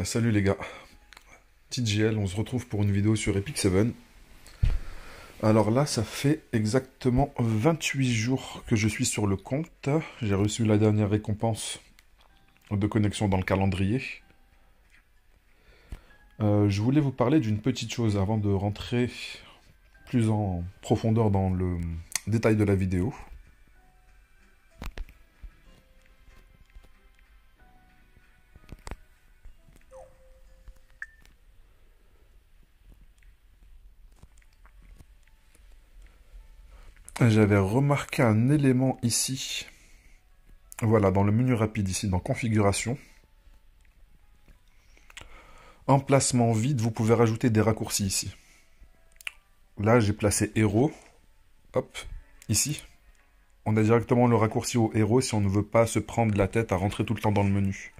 Salut les gars, TGL, on se retrouve pour une vidéo sur Epic 7. Alors là, ça fait exactement 28 jours que je suis sur le compte. J'ai reçu la dernière récompense de connexion dans le calendrier. Je voulais vous parler d'une petite chose avant de rentrer plus en profondeur dans le détail de la vidéo. J'avais remarqué un élément ici. Voilà, dans le menu rapide ici, dans configuration. Emplacement vide, vous pouvez rajouter des raccourcis ici. Là, j'ai placé héros. Hop, ici. On a directement le raccourci au héros si on ne veut pas se prendre la tête à rentrer tout le temps dans le menu.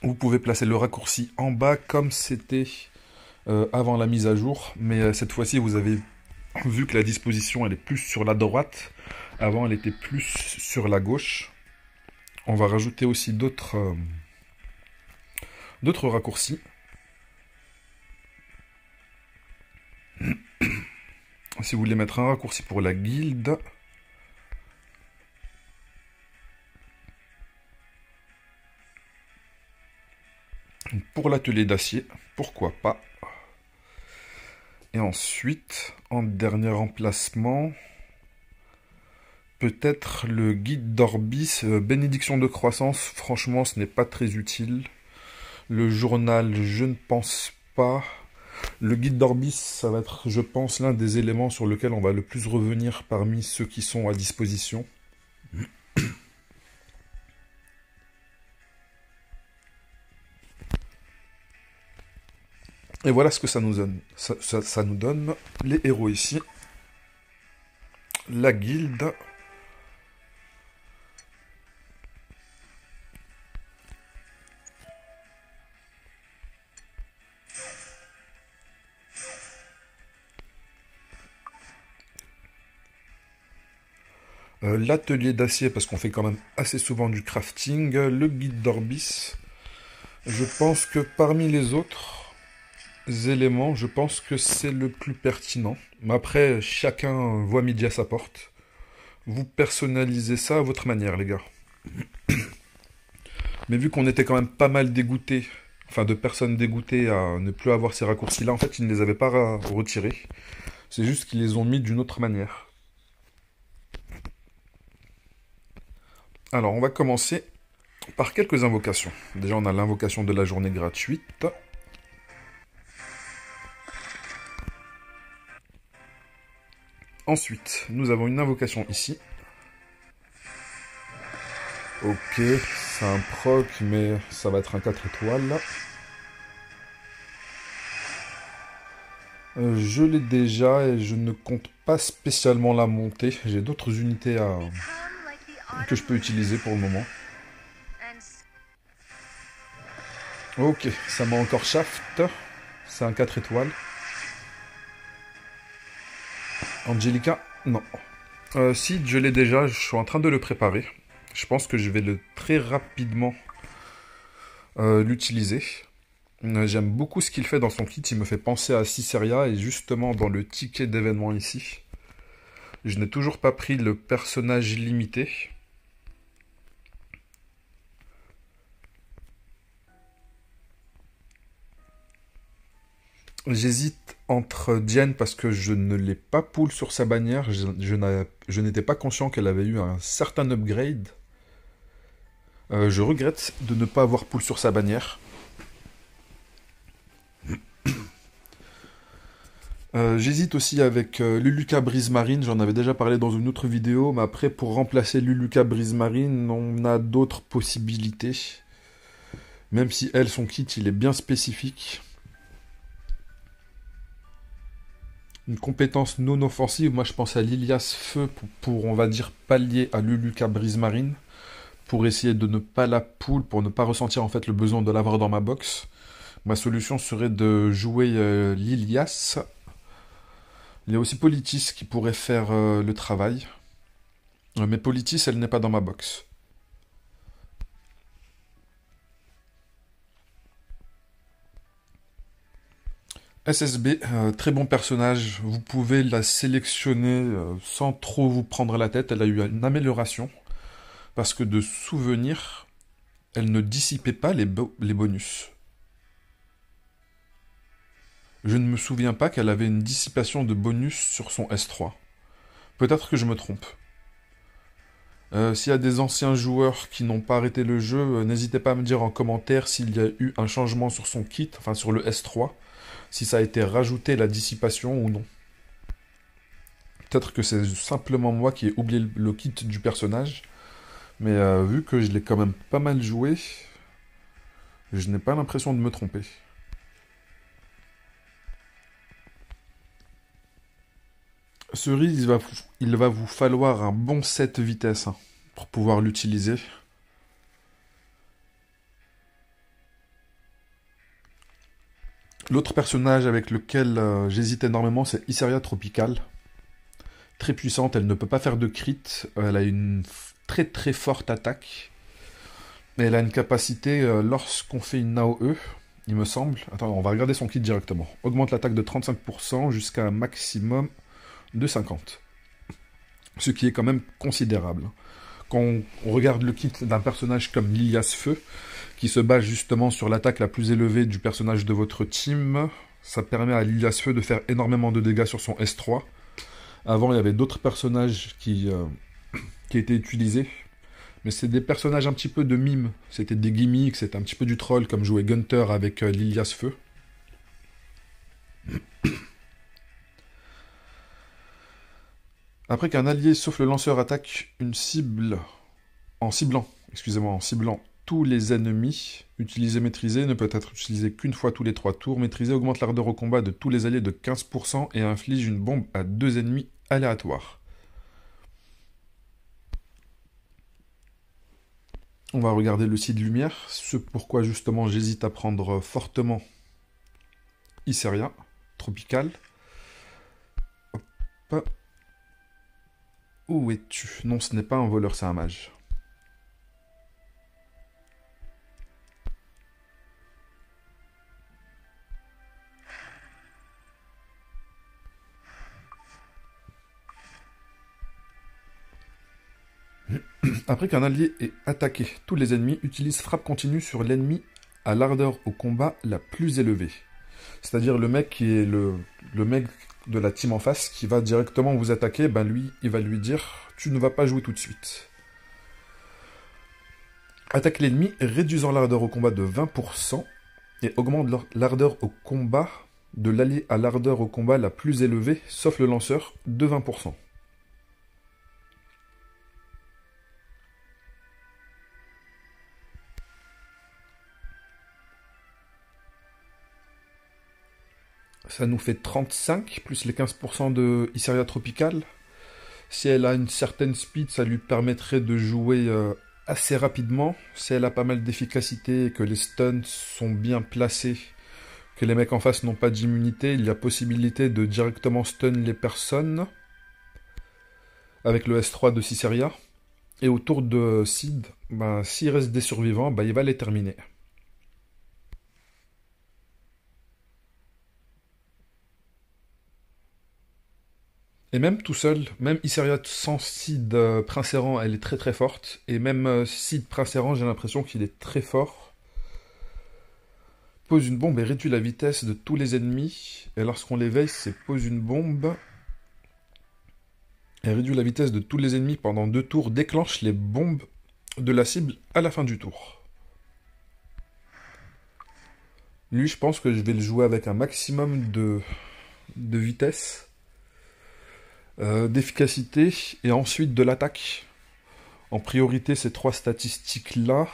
Vous pouvez placer le raccourci en bas comme c'était avant la mise à jour. Mais cette fois-ci, vous avez vu que la disposition elle est plus sur la droite. Avant, elle était plus sur la gauche. On va rajouter aussi d'autres raccourcis. Si vous voulez mettre un raccourci pour la guilde, pour l'atelier d'acier, pourquoi pas. Et ensuite, en dernier emplacement, peut-être le guide d'Orbis, bénédiction de croissance. Franchement, ce n'est pas très utile. Le journal, je ne pense pas. Le guide d'Orbis, ça va être, je pense, l'un des éléments sur lequel on va le plus revenir parmi ceux qui sont à disposition. Et voilà ce que ça nous donne. Ça nous donne les héros ici. La guilde. L'atelier d'acier, parce qu'on fait quand même assez souvent du crafting. Le guide d'Orbis. Je pense que parmi les autres éléments, je pense que c'est le plus pertinent. Mais après, chacun voit midi à sa porte. Vous personnalisez ça à votre manière, les gars. Mais vu qu'on était quand même pas mal dégoûtés, enfin de personnes dégoûtées à ne plus avoir ces raccourcis-là, en fait, ils ne les avaient pas retirés. C'est juste qu'ils les ont mis d'une autre manière. Alors, on va commencer par quelques invocations. Déjà, on a l'invocation de la journée gratuite. Ensuite, nous avons une invocation ici. Ok, c'est un proc, mais ça va être un 4 étoiles. Je l'ai déjà et je ne compte pas spécialement la monter. J'ai d'autres unités que je peux utiliser pour le moment. Ok, ça m'a encore shaft. C'est un 4 étoiles. Angelica, non. Si, je l'ai déjà, je suis en train de le préparer. Je pense que je vais très rapidement l'utiliser. J'aime beaucoup ce qu'il fait dans son kit, il me fait penser à Ciceria, et justement dans le ticket d'événement ici. Je n'ai toujours pas pris le personnage limité. J'hésite entre Diane parce que je ne l'ai pas pull sur sa bannière. Je n'étais pas conscient qu'elle avait eu un certain upgrade. Je regrette de ne pas avoir pull sur sa bannière. J'hésite aussi avec Luluka Brise Marine. J'en avais déjà parlé dans une autre vidéo. Mais après, pour remplacer Luluka Brise Marine, on a d'autres possibilités. Même si elle, son kit, il est bien spécifique. Une compétence non offensive, moi je pense à Lilias Feu pour on va dire, pallier à Luluka Brise Marine. Pour essayer de ne pas la pull, pour ne pas ressentir en fait le besoin de l'avoir dans ma box. Ma solution serait de jouer Lilias. Il y a aussi Politis qui pourrait faire le travail. Mais Politis, elle n'est pas dans ma box. SSB, très bon personnage. Vous pouvez la sélectionner sans trop vous prendre la tête. Elle a eu une amélioration. Parce que de souvenir, elle ne dissipait pas les bonus. Je ne me souviens pas qu'elle avait une dissipation de bonus sur son S3. Peut-être que je me trompe. S'il y a des anciens joueurs qui n'ont pas arrêté le jeu, n'hésitez pas à me dire en commentaire s'il y a eu un changement sur son kit, enfin sur le S3, si ça a été rajouté la dissipation ou non. Peut-être que c'est simplement moi qui ai oublié le kit du personnage, mais vu que je l'ai quand même pas mal joué, je n'ai pas l'impression de me tromper. Cerise, il va vous falloir un bon 7 vitesses hein, pour pouvoir l'utiliser. L'autre personnage avec lequel j'hésite énormément, c'est Isseria Tropical. Très puissante, elle ne peut pas faire de crit, elle a une très très forte attaque. Mais elle a une capacité, lorsqu'on fait une AOE, il me semble... Attends, on va regarder son kit directement. Augmente l'attaque de 35% jusqu'à un maximum de 50. Ce qui est quand même considérable. Quand on regarde le kit d'un personnage comme Lilias Feu, qui se base justement sur l'attaque la plus élevée du personnage de votre team, ça permet à Lilias Feu de faire énormément de dégâts sur son S3. Avant, il y avait d'autres personnages qui étaient utilisés, mais c'est des personnages un petit peu de mime. C'était des gimmicks, c'était un petit peu du troll, comme jouait Gunter avec Lilias Feu. Après qu'un allié, sauf le lanceur, attaque une cible en ciblant tous les ennemis, utiliser maîtriser ne peut être utilisé qu'une fois tous les 3 tours. Maîtriser augmente l'ardeur au combat de tous les alliés de 15% et inflige une bombe à 2 ennemis aléatoires. On va regarder le site lumière, ce pourquoi justement j'hésite à prendre fortement Isseria Tropical. Hop. Où es-tu? Non, ce n'est pas un voleur, c'est un mage. Après qu'un allié ait attaqué tous les ennemis, utilise frappe continue sur l'ennemi à l'ardeur au combat la plus élevée. C'est-à-dire le mec qui est le mec de la team en face qui va directement vous attaquer, ben lui, il va lui dire « Tu ne vas pas jouer tout de suite ». Attaque l'ennemi, réduisant l'ardeur au combat de 20% et augmente l'ardeur au combat de l'allié à l'ardeur au combat la plus élevée, sauf le lanceur, de 20%. Ça nous fait 35, plus les 15% de Isseria Tropical. Si elle a une certaine speed, ça lui permettrait de jouer assez rapidement. Si elle a pas mal d'efficacité et que les stuns sont bien placés, que les mecs en face n'ont pas d'immunité, il y a possibilité de directement stun les personnes avec le S3 de Isseria. Et autour de Sid, ben, s'il reste des survivants, ben, il va les terminer. Et même tout seul, même Isseria sans Sid Prince Errant, elle est très très forte. Et même Sid Prince Errant, j'ai l'impression qu'il est très fort. Pose une bombe et réduit la vitesse de tous les ennemis. Et lorsqu'on l'éveille, c'est pose une bombe. Et réduit la vitesse de tous les ennemis pendant 2 tours. Déclenche les bombes de la cible à la fin du tour. Lui, je pense que je vais le jouer avec un maximum de vitesse. D'efficacité et ensuite de l'attaque. En priorité, ces 3 statistiques-là.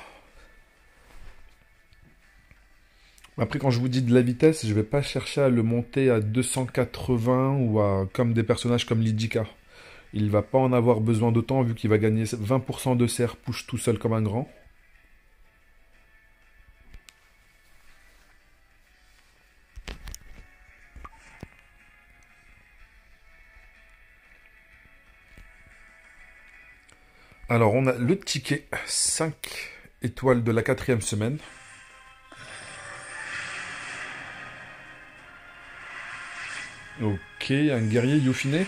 Après, quand je vous dis de la vitesse, je vais pas chercher à le monter à 280 ou à comme des personnages comme Lidika. Il va pas en avoir besoin d'autant vu qu'il va gagner 20% de CR push tout seul comme un grand. Alors, on a le ticket 5 étoiles de la 4e semaine. Ok, un guerrier Yofiné.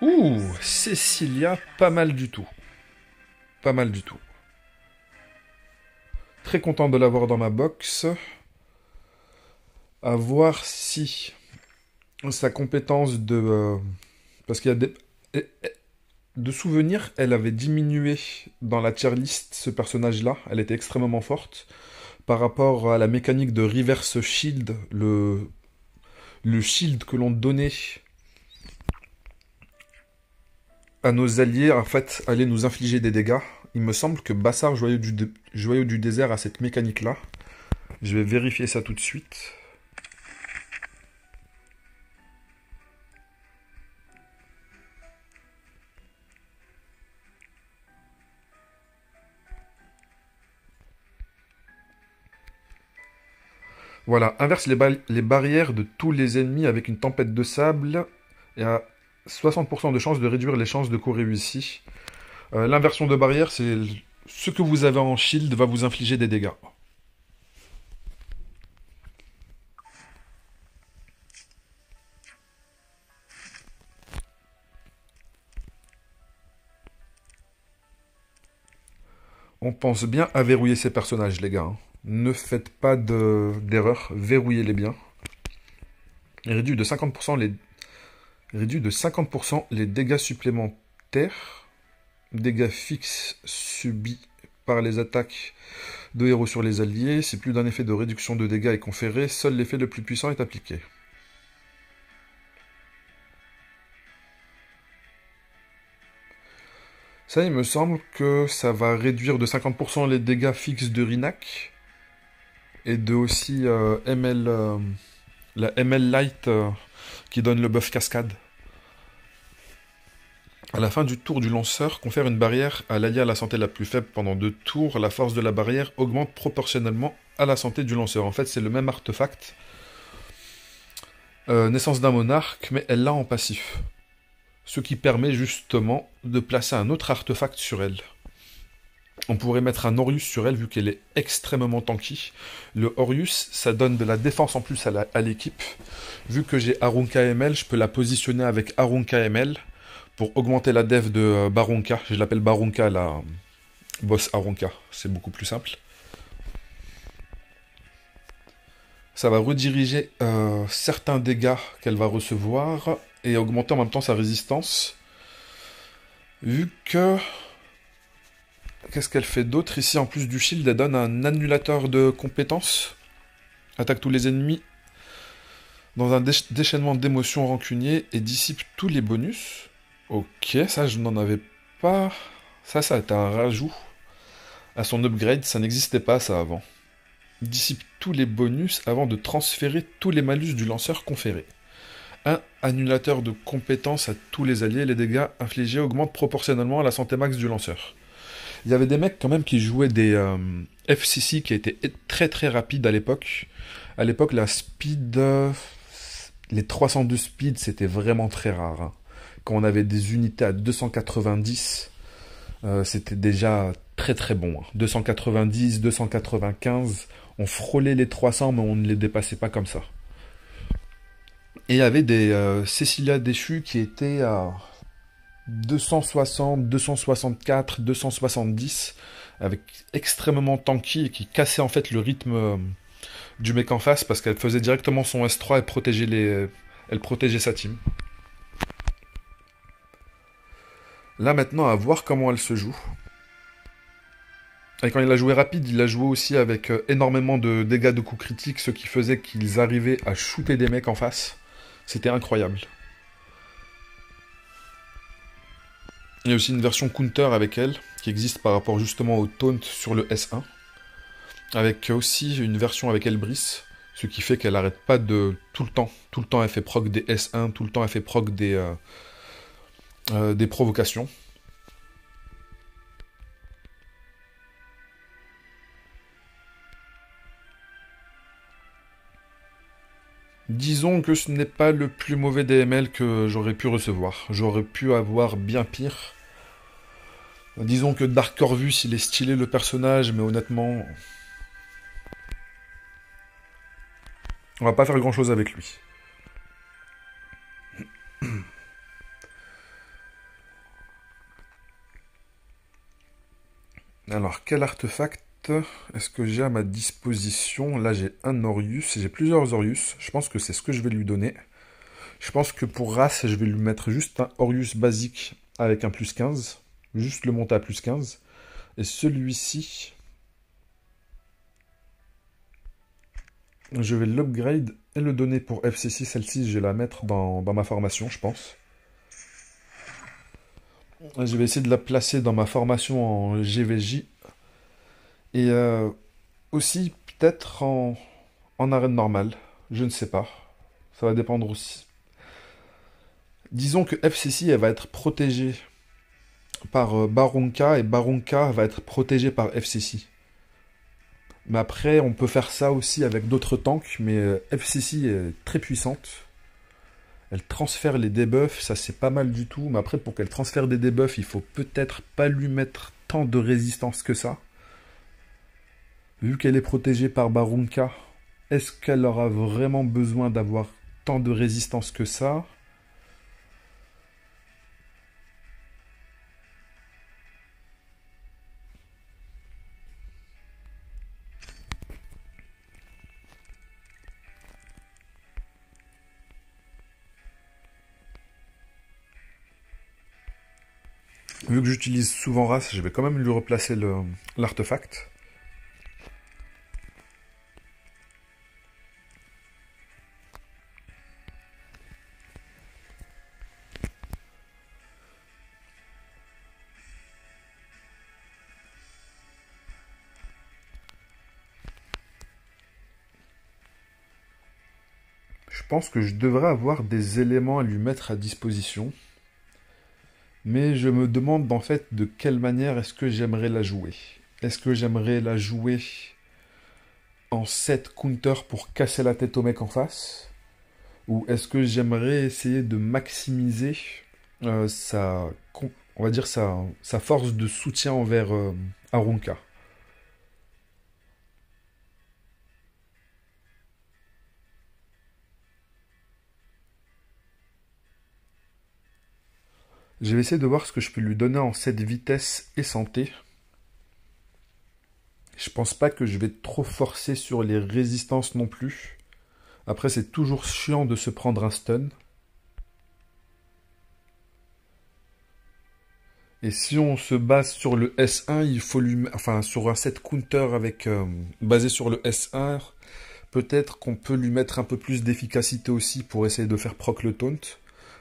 Ouh, Cecilia, pas mal du tout. Pas mal du tout. Très content de l'avoir dans ma box. À voir si sa compétence de... parce qu'il y a des... De souvenirs, elle avait diminué dans la tier list, ce personnage-là. Elle était extrêmement forte. Par rapport à la mécanique de reverse shield, le shield que l'on donnait à nos alliés, en fait, allait nous infliger des dégâts. Il me semble que Bassar, Joyau du désert, a cette mécanique-là. Je vais vérifier ça tout de suite. Voilà, inverse les barrières de tous les ennemis avec une tempête de sable et a 60% de chance de réduire les chances de coup réussi. L'inversion de barrière, c'est ce que vous avez en shield va vous infliger des dégâts. On pense bien à verrouiller ces personnages, les gars. Hein. Ne faites pas d'erreur, verrouillez-les bien. Réduit de 50% les dégâts supplémentaires, dégâts fixes subis par les attaques de héros sur les alliés. Si plus d'un effet de réduction de dégâts est conféré, seul l'effet le plus puissant est appliqué. Ça, il me semble que ça va réduire de 50% les dégâts fixes de Rinac. Et de aussi la ML Light qui donne le buff cascade. À la fin du tour du lanceur, confère une barrière à l'allié à la santé la plus faible pendant 2 tours. La force de la barrière augmente proportionnellement à la santé du lanceur. En fait, c'est le même artefact. Naissance d'un monarque, mais elle l'a en passif. Ce qui permet justement de placer un autre artefact sur elle. On pourrait mettre un Orius sur elle vu qu'elle est extrêmement tanky. Le Orius, ça donne de la défense en plus à l'équipe. Vu que j'ai Arunka ML, je peux la positionner avec Arunka ML pour augmenter la def de Barunka. Je l'appelle Barunka, la boss Arunka. C'est beaucoup plus simple. Ça va rediriger certains dégâts qu'elle va recevoir et augmenter en même temps sa résistance. Vu que... Qu'est-ce qu'elle fait d'autre ici? En plus du shield, elle donne un annulateur de compétences. Attaque tous les ennemis dans un déchaînement d'émotions rancunier et dissipe tous les bonus. Ok, ça je n'en avais pas... Ça a été un rajout à son upgrade, ça n'existait pas ça avant. Dissipe tous les bonus avant de transférer tous les malus du lanceur conféré. Un annulateur de compétences à tous les alliés, les dégâts infligés augmentent proportionnellement à la santé max du lanceur. Il y avait des mecs quand même qui jouaient des FCC qui étaient très très rapides à l'époque. À l'époque, la speed... les 302 speed, c'était vraiment très rare. Hein. Quand on avait des unités à 290, c'était déjà très très bon. Hein. 290, 295, on frôlait les 300, mais on ne les dépassait pas comme ça. Et il y avait des Cecilia déchus qui étaient à 260, 264, 270, avec extrêmement tanky et qui cassaient en fait le rythme du mec en face parce qu'elle faisait directement son S3 et elle protégeait sa team. Là maintenant, à voir comment elle se joue. Et quand il a joué rapide, il a joué aussi avec énormément de dégâts de coups critiques, ce qui faisait qu'ils arrivaient à shooter des mecs en face. C'était incroyable. Il y a aussi une version counter avec elle, qui existe par rapport justement au taunt sur le S1. Avec aussi une version avec Elbris, ce qui fait qu'elle n'arrête pas de... Tout le temps elle fait proc des S1, tout le temps elle fait proc des provocations. Disons que ce n'est pas le plus mauvais DML que j'aurais pu recevoir. J'aurais pu avoir bien pire. Disons que Dark Corvus, il est stylé le personnage, mais honnêtement, on va pas faire grand chose avec lui. Alors, quel artefact est-ce que j'ai à ma disposition? Là, j'ai un Orius, j'ai plusieurs Orius. Je pense que c'est ce que je vais lui donner. Je pense que pour race, je vais lui mettre juste un Orius basique avec un plus 15. Juste le monter à plus 15. Et celui-ci, je vais l'upgrade et le donner pour FCC. Celle-ci, je vais la mettre dans ma formation, je pense. Je vais essayer de la placer dans ma formation en GVJ. Et aussi, peut-être en arène normale. Je ne sais pas. Ça va dépendre aussi. Disons que FCC, elle va être protégée par Baronka et Baronka va être protégée par FCC. Mais après, on peut faire ça aussi avec d'autres tanks, mais FCC est très puissante. Elle transfère les debuffs, ça c'est pas mal du tout. Mais après, pour qu'elle transfère des debuffs, il faut peut-être pas lui mettre tant de résistance que ça. Vu qu'elle est protégée par Baronka, est-ce qu'elle aura vraiment besoin d'avoir tant de résistance que ça? Vu que j'utilise souvent race, je vais quand même lui replacer l'artefact. Je pense que je devrais avoir des éléments à lui mettre à disposition. Mais je me demande en fait de quelle manière est-ce que j'aimerais la jouer. Est-ce que j'aimerais la jouer en 7 counter pour casser la tête au mec en face? Ou est-ce que j'aimerais essayer de maximiser on va dire sa force de soutien envers Arunka? Je vais essayer de voir ce que je peux lui donner en 7 vitesse et santé. Je pense pas que je vais trop forcer sur les résistances non plus. Après, c'est toujours chiant de se prendre un stun. Et si on se base sur le S1, il faut lui... Enfin, sur un set counter avec, basé sur le S1, peut-être qu'on peut lui mettre un peu plus d'efficacité aussi pour essayer de faire proc le taunt.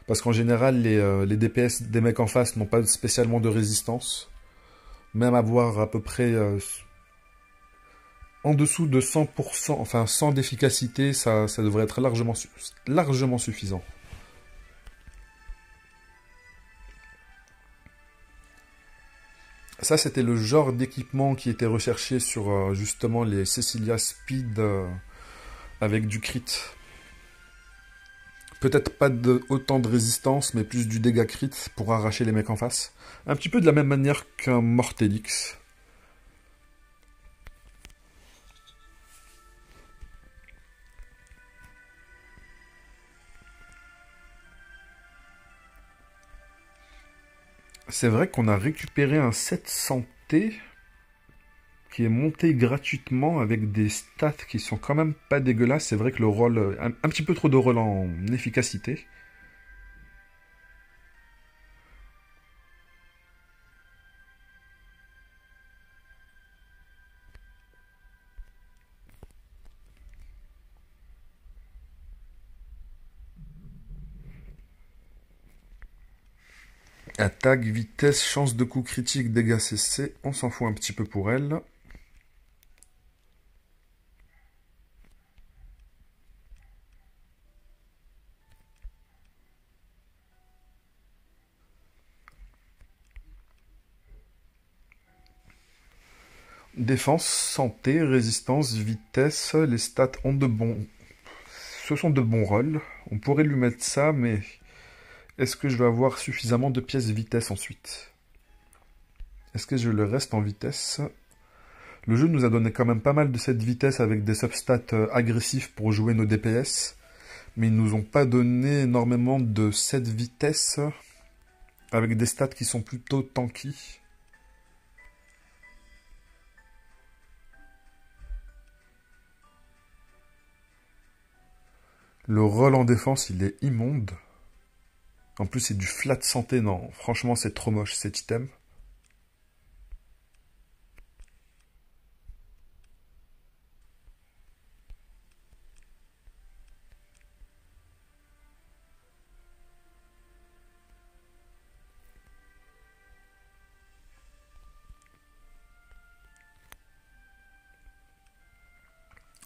Parce qu'en général, les DPS des mecs en face n'ont pas spécialement de résistance. Même avoir à peu près en dessous de 100%, enfin 100 d'efficacité, ça devrait être largement suffisant. Ça, c'était le genre d'équipement qui était recherché sur justement les Cecilia Speed avec du crit. Peut-être pas autant de résistance, mais plus du dégât crit pour arracher les mecs en face. Un petit peu de la même manière qu'un Mortelix. C'est vrai qu'on a récupéré un set santé qui est monté gratuitement avec des stats qui sont quand même pas dégueulasses. C'est vrai que le rôle, un petit peu trop de rôle en efficacité. Attaque, vitesse, chance de coup critique, dégâts CC, on s'en fout un petit peu pour elle. Défense, santé, résistance, vitesse, les stats ont de bons... Ce sont de bons rôles. On pourrait lui mettre ça, mais est-ce que je vais avoir suffisamment de pièces vitesse ensuite? Est-ce que je le reste en vitesse? Le jeu nous a donné quand même pas mal de cette vitesse avec des substats agressifs pour jouer nos DPS. Mais ils nous ont pas donné énormément de cette vitesse avec des stats qui sont plutôt tanky. Le roll en défense, il est immonde. En plus, c'est du flat santé. Non, franchement, c'est trop moche cet item.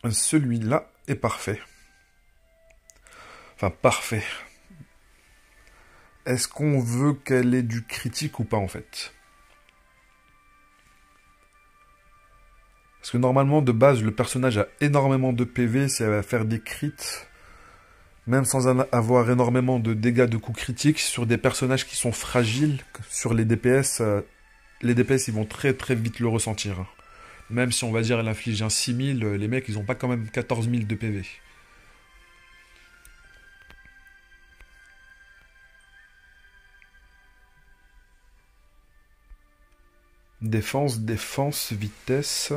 Celui-là est parfait. Enfin, parfait. Est-ce qu'on veut qu'elle ait du critique ou pas, en fait? Parce que normalement, de base, le personnage a énormément de PV, si elle va faire des crits, même sans avoir énormément de dégâts de coups critiques, sur des personnages qui sont fragiles, sur les DPS ils vont très très vite le ressentir. Même si on va dire elle inflige un 6000, les mecs ils ont pas quand même 14 000 de PV. Défense, défense, vitesse.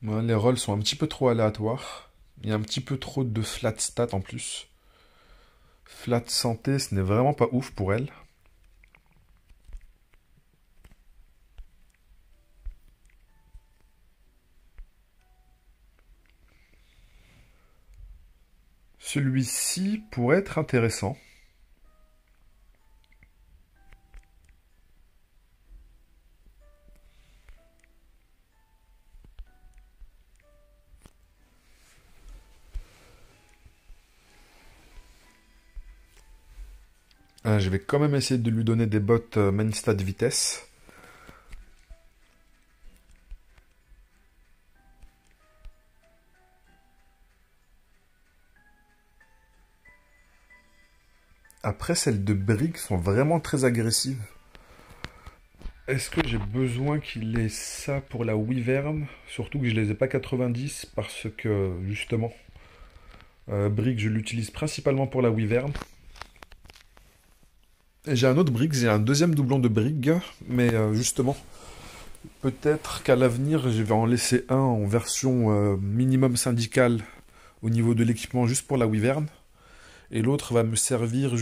Ouais, les rolls sont un petit peu trop aléatoires. Il y a un petit peu trop de flat stats en plus. Flat santé, ce n'est vraiment pas ouf pour elle. Celui-ci pourrait être intéressant. Je vais quand même essayer de lui donner des bots main stat vitesse. Après, celles de Brick sont vraiment très agressives. Est-ce que j'ai besoin qu'il ait ça pour la Wyvern? Surtout que je les ai pas 90 parce que, justement, Brick, je l'utilise principalement pour la Wyvern. Et j'ai un autre Brick, j'ai un deuxième doublon de Brick, mais justement, peut-être qu'à l'avenir, je vais en laisser un en version minimum syndicale au niveau de l'équipement juste pour la Wyvern. Et l'autre va me servir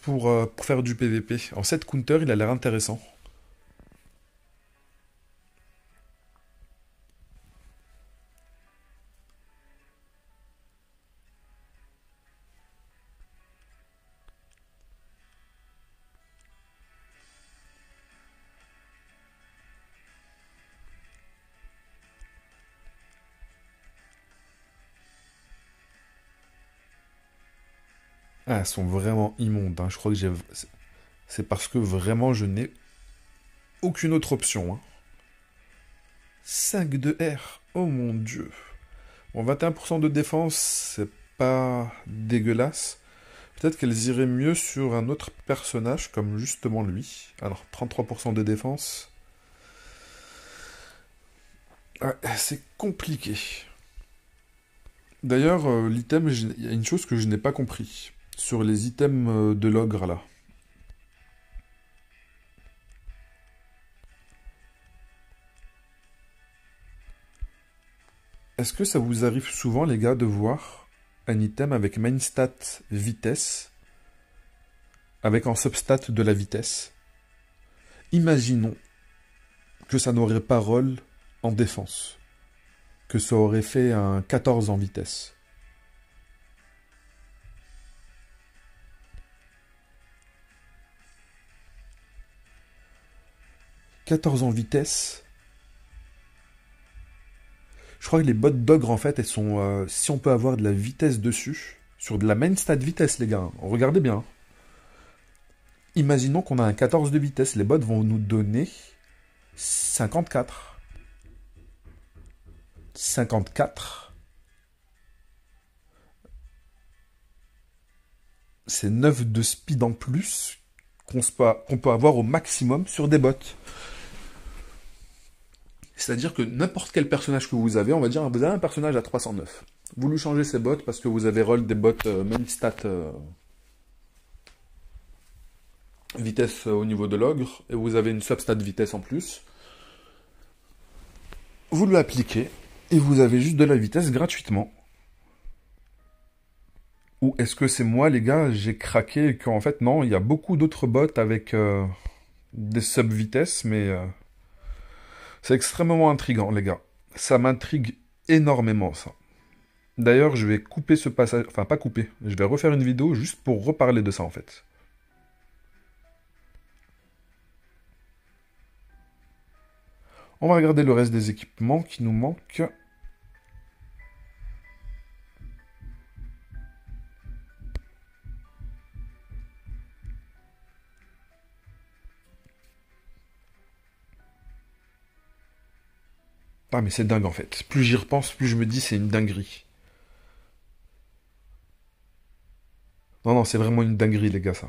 pour faire du PVP. En 7 counter, il a l'air intéressant. Ah, elles sont vraiment immondes, hein. Je crois que j'ai... C'est parce que vraiment je n'ai aucune autre option, hein. 5 de R. Oh mon dieu. Bon, 21% de défense, c'est pas dégueulasse. Peut-être qu'elles iraient mieux sur un autre personnage, comme justement lui. Alors, 33% de défense. Ouais, c'est compliqué. D'ailleurs, l'item, il y a une chose que je n'ai pas compris. Sur les items de l'ogre, là. Est-ce que ça vous arrive souvent, les gars, de voir un item avec main stat vitesse, avec en substat de la vitesse? Imaginons que ça n'aurait pas roll en défense, que ça aurait fait un 14 en vitesse. 14 en vitesse. Je crois que les bottes d'ogre, en fait, elles sont... si on peut avoir de la vitesse dessus, sur de la main stat vitesse, les gars, regardez bien. Imaginons qu'on a un 14 de vitesse, les bottes vont nous donner 54. 54. C'est 9 de speed en plus qu'on peut avoir au maximum sur des bottes. C'est-à-dire que n'importe quel personnage que vous avez, on va dire, vous avez un personnage à 309. Vous lui changez ses bottes parce que vous avez roll des bottes même stat vitesse au niveau de l'ogre, et vous avez une substat vitesse en plus. Vous lui appliquez, et vous avez juste de la vitesse gratuitement. Ou est-ce que c'est moi, les gars, j'ai craqué et qu'en fait, non, il y a beaucoup d'autres bots avec des sub-vitesses, mais c'est extrêmement intriguant, les gars. Ça m'intrigue énormément, ça. D'ailleurs, je vais couper ce passage... Enfin, pas couper. Je vais refaire une vidéo juste pour reparler de ça, en fait. On va regarder le reste des équipements qui nous manquent. Ah mais c'est dingue en fait. Plus j'y repense, plus je me dis c'est une dinguerie. Non, non, c'est vraiment une dinguerie les gars ça.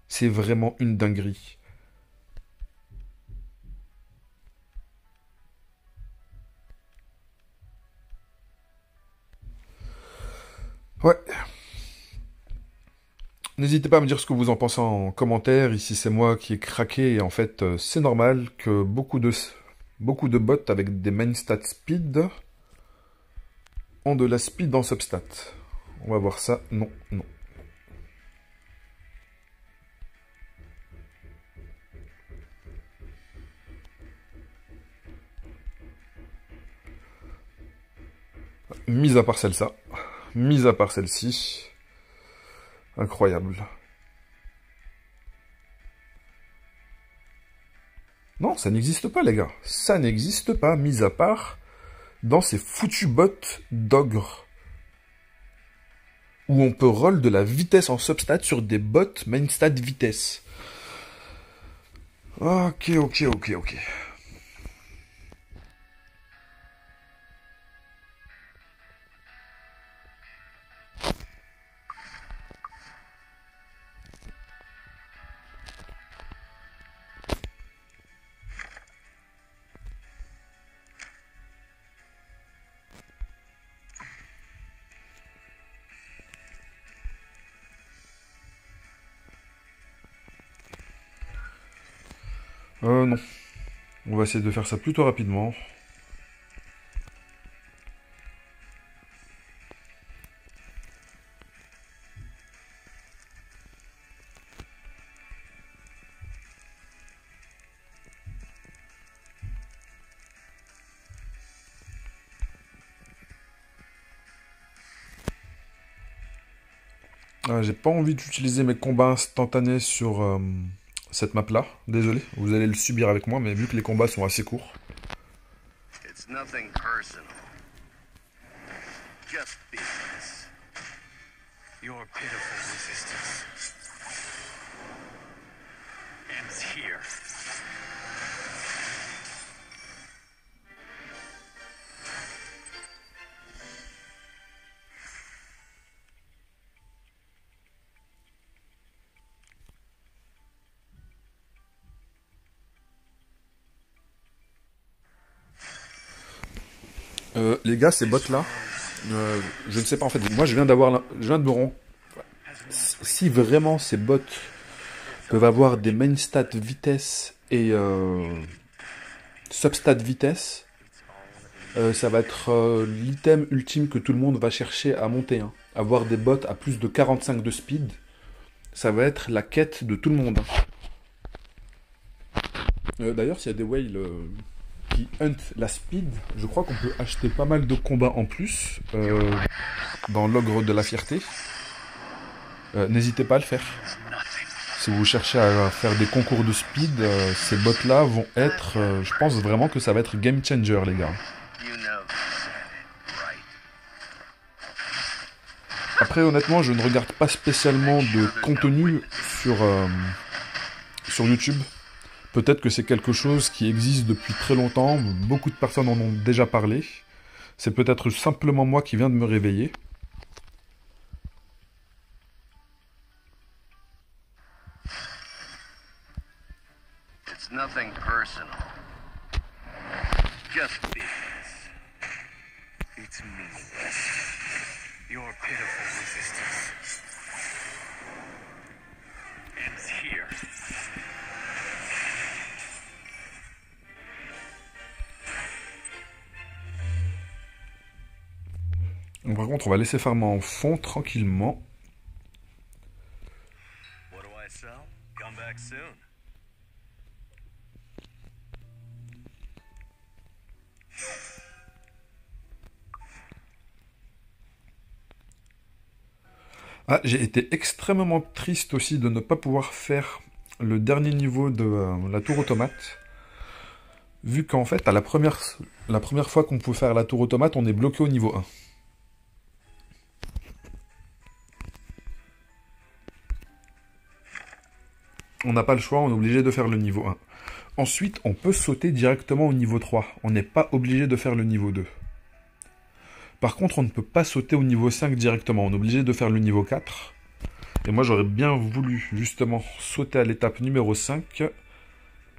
C'est vraiment une dinguerie. Ouais. N'hésitez pas à me dire ce que vous en pensez en commentaire. Ici c'est moi qui ai craqué et en fait c'est normal que beaucoup de bots avec des main stats speed ont de la speed en substat. On va voir ça. Non, non. Mis à part celle-ci. Mis à part celle-ci. Incroyable. Non, ça n'existe pas, les gars. Ça n'existe pas, mis à part dans ces foutus bots d'ogre. Où on peut roll de la vitesse en substat sur des bots main stat vitesse. Ok, ok, ok, ok. Non. On va essayer de faire ça plutôt rapidement. J'ai pas envie d'utiliser mes combats instantanés sur cette map-là. Désolé, vous allez le subir avec moi, mais vu que les combats sont assez courts. It's nothing personal. Just business. Your pitiful resistance ends here. Les gars, ces bots-là, je ne sais pas en fait. Moi, je viens de me rendre. Si vraiment ces bots peuvent avoir des main stats vitesse et substat vitesse, ça va être l'item ultime que tout le monde va chercher à monter. Hein. Avoir des bots à plus de 45 de speed, ça va être la quête de tout le monde. D'ailleurs, s'il y a des whales qui hunt la speed, je crois qu'on peut acheter pas mal de combats en plus dans l'ogre de la fierté. N'hésitez pas à le faire. Si vous cherchez à faire des concours de speed, ces bots-là vont être... je pense vraiment que ça va être game changer, les gars. You know you said it, right? Après, honnêtement, je ne regarde pas spécialement de contenu sur YouTube. Peut-être que c'est quelque chose qui existe depuis très longtemps. Beaucoup de personnes en ont déjà parlé. C'est peut-être simplement moi qui viens de me réveiller. It's nothing personal. Just business. It's meaningless. Your pitiful resistance ends here. Donc, par contre, on va laisser farmer en fond tranquillement. What do I sell? Come back soon. Ah, j'ai été extrêmement triste aussi de ne pas pouvoir faire le dernier niveau de la tour automate. Vu qu'en fait, la première fois qu'on peut faire la tour automate, on est bloqué au niveau 1. On n'a pas le choix, on est obligé de faire le niveau 1. Ensuite, on peut sauter directement au niveau 3. On n'est pas obligé de faire le niveau 2. Par contre, on ne peut pas sauter au niveau 5 directement. On est obligé de faire le niveau 4. Et moi, j'aurais bien voulu, justement, sauter à l'étape numéro 5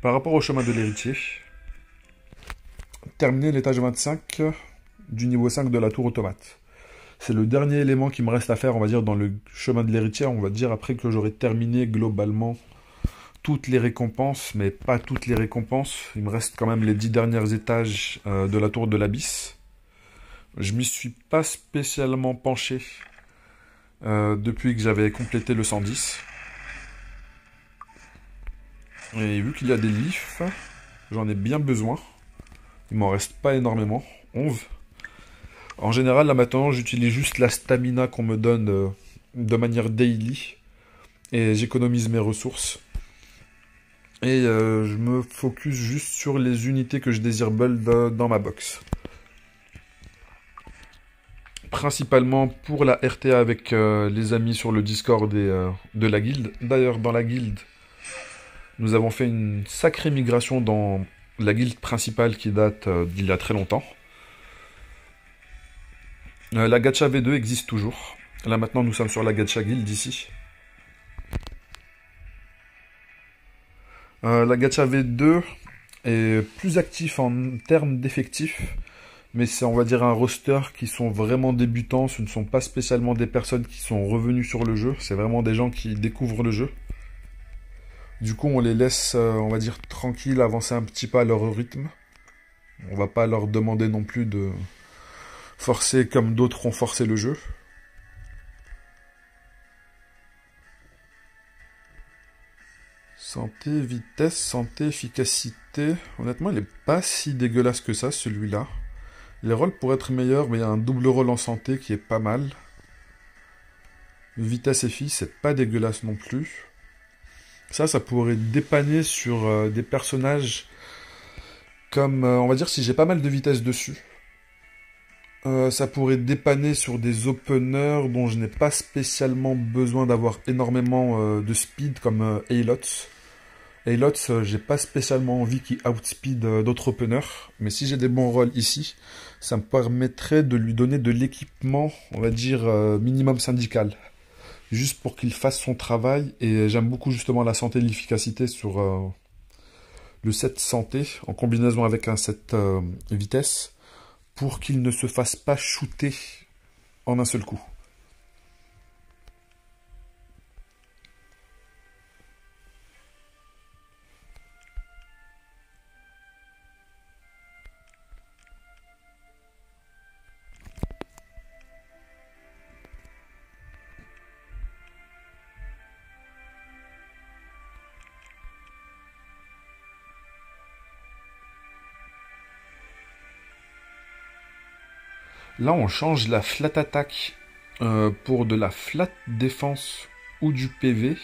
par rapport au chemin de l'héritier. Terminer l'étage 25 du niveau 5 de la tour automate. C'est le dernier élément qui me reste à faire, on va dire, dans le chemin de l'héritier. On va dire après que j'aurai terminé globalement toutes les récompenses, mais pas toutes les récompenses. Il me reste quand même les 10 derniers étages de la tour de l'abysse. Je m'y suis pas spécialement penché depuis que j'avais complété le 110. Et vu qu'il y a des leafs, j'en ai bien besoin. Il m'en reste pas énormément, 11. En général, là maintenant, j'utilise juste la stamina qu'on me donne de manière daily. Et j'économise mes ressources. Et je me focus juste sur les unités que je désire build dans ma box. Principalement pour la RTA avec les amis sur le Discord de la guilde. D'ailleurs, dans la guilde, nous avons fait une sacrée migration dans la guilde principale qui date d'il y a très longtemps. La gacha V2 existe toujours. Là maintenant, nous sommes sur la gacha guild ici. La gacha V2 est plus actif en termes d'effectifs, mais c'est, on va dire, un roster qui sont vraiment débutants. Ce ne sont pas spécialement des personnes qui sont revenues sur le jeu, c'est vraiment des gens qui découvrent le jeu. Du coup, on les laisse, on va dire, tranquilles, avancer un petit peu à leur rythme. On va pas leur demander non plus de forcer comme d'autres ont forcé le jeu. Santé, vitesse, santé, efficacité. Honnêtement, il n'est pas si dégueulasse que ça, celui-là. Les rôles pourraient être meilleurs, mais il y a un double rôle en santé qui est pas mal. Vitesse et fi, c'est pas dégueulasse non plus. Ça pourrait dépanner sur des personnages comme, on va dire, si j'ai pas mal de vitesse dessus. Ça pourrait dépanner sur des openers dont je n'ai pas spécialement besoin d'avoir énormément de speed, comme Alots. Alots, j'ai pas spécialement envie qu'il outspeed d'autres openers, mais si j'ai des bons rôles ici, ça me permettrait de lui donner de l'équipement, on va dire, minimum syndical. Juste pour qu'il fasse son travail, et j'aime beaucoup justement la santé et l'efficacité sur le set santé, en combinaison avec un set vitesse, pour qu'il ne se fasse pas shooter en un seul coup. Là, on change la flat attack pour de la flat défense ou du PV.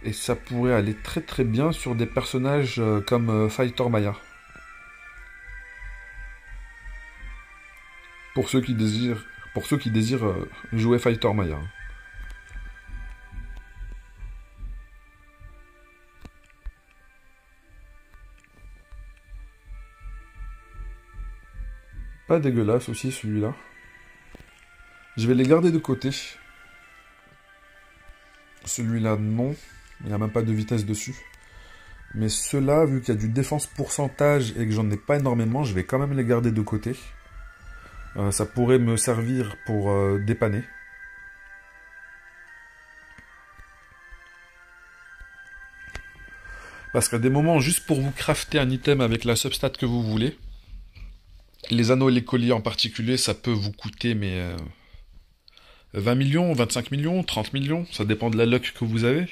Et ça pourrait aller très très bien sur des personnages comme Fighter Maya. Pour ceux qui désirent jouer Fighter Maya. Pas dégueulasse aussi celui-là. Je vais les garder de côté. Celui-là, non. Il n'y a même pas de vitesse dessus. Mais ceux-là, vu qu'il y a du défense pourcentage et que j'en ai pas énormément, je vais quand même les garder de côté. Ça pourrait me servir pour dépanner. Parce qu'à des moments, juste pour vous crafter un item avec la substat que vous voulez, les anneaux et les colliers en particulier, ça peut vous coûter mais 20 millions, 25 millions, 30 millions, ça dépend de la luck que vous avez.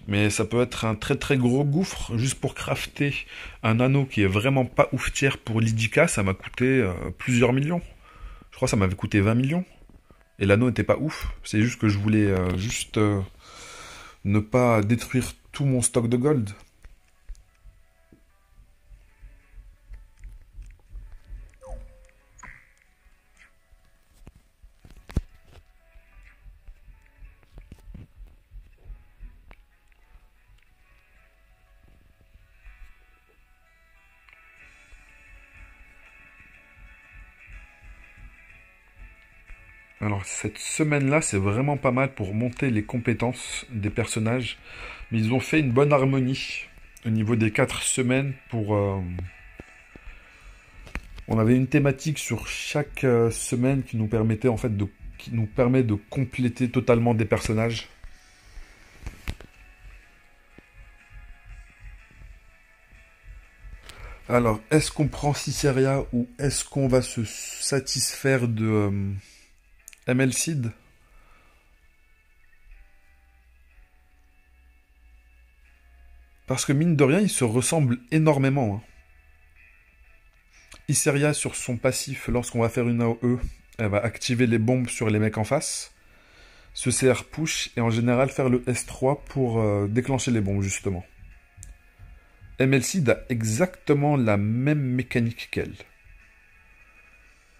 Mais ça peut être un très très gros gouffre, juste pour crafter un anneau qui est vraiment pas ouf tiers pour l'IDK, ça m'a coûté plusieurs millions. Je crois que ça m'avait coûté 20 millions. Et l'anneau était pas ouf, c'est juste que je voulais ne pas détruire tout mon stock de gold. Alors cette semaine-là, c'est vraiment pas mal pour monter les compétences des personnages. Mais ils ont fait une bonne harmonie au niveau des 4 semaines pour... On avait une thématique sur chaque semaine qui nous permettait en fait qui nous permet de compléter totalement des personnages. Alors, est-ce qu'on prend Ciceria ou est-ce qu'on va se satisfaire de ML Seed? Parce que mine de rien, ils se ressemblent énormément. Hein. Iseria, sur son passif, lorsqu'on va faire une AOE, elle va activer les bombes sur les mecs en face, se CR push et en général faire le S3 pour déclencher les bombes, justement. MLC a exactement la même mécanique qu'elle.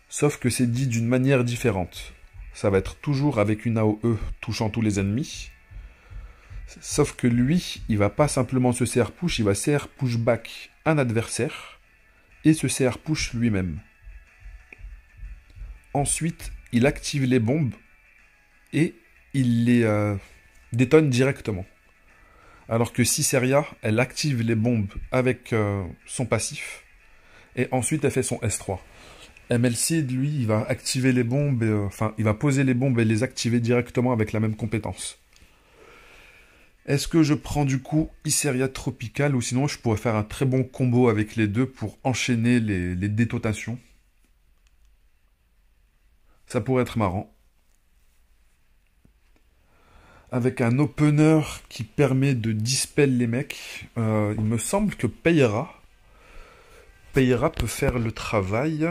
Sauf que c'est dit d'une manière différente. Ça va être toujours avec une AOE touchant tous les ennemis. Sauf que lui, il va pas simplement se CR push, il va CR push back un adversaire et se CR push lui-même. Ensuite, il active les bombes et il les détonne directement. Alors que Ciceria, elle active les bombes avec son passif et ensuite elle fait son S3. MLC, lui, il va activer les bombes, il va poser les bombes et les activer directement avec la même compétence. Est-ce que je prends du coup Iseria Tropical ou sinon je pourrais faire un très bon combo avec les deux pour enchaîner les détonations? Ça pourrait être marrant. Avec un opener qui permet de dispel les mecs, il me semble que Payera peut faire le travail.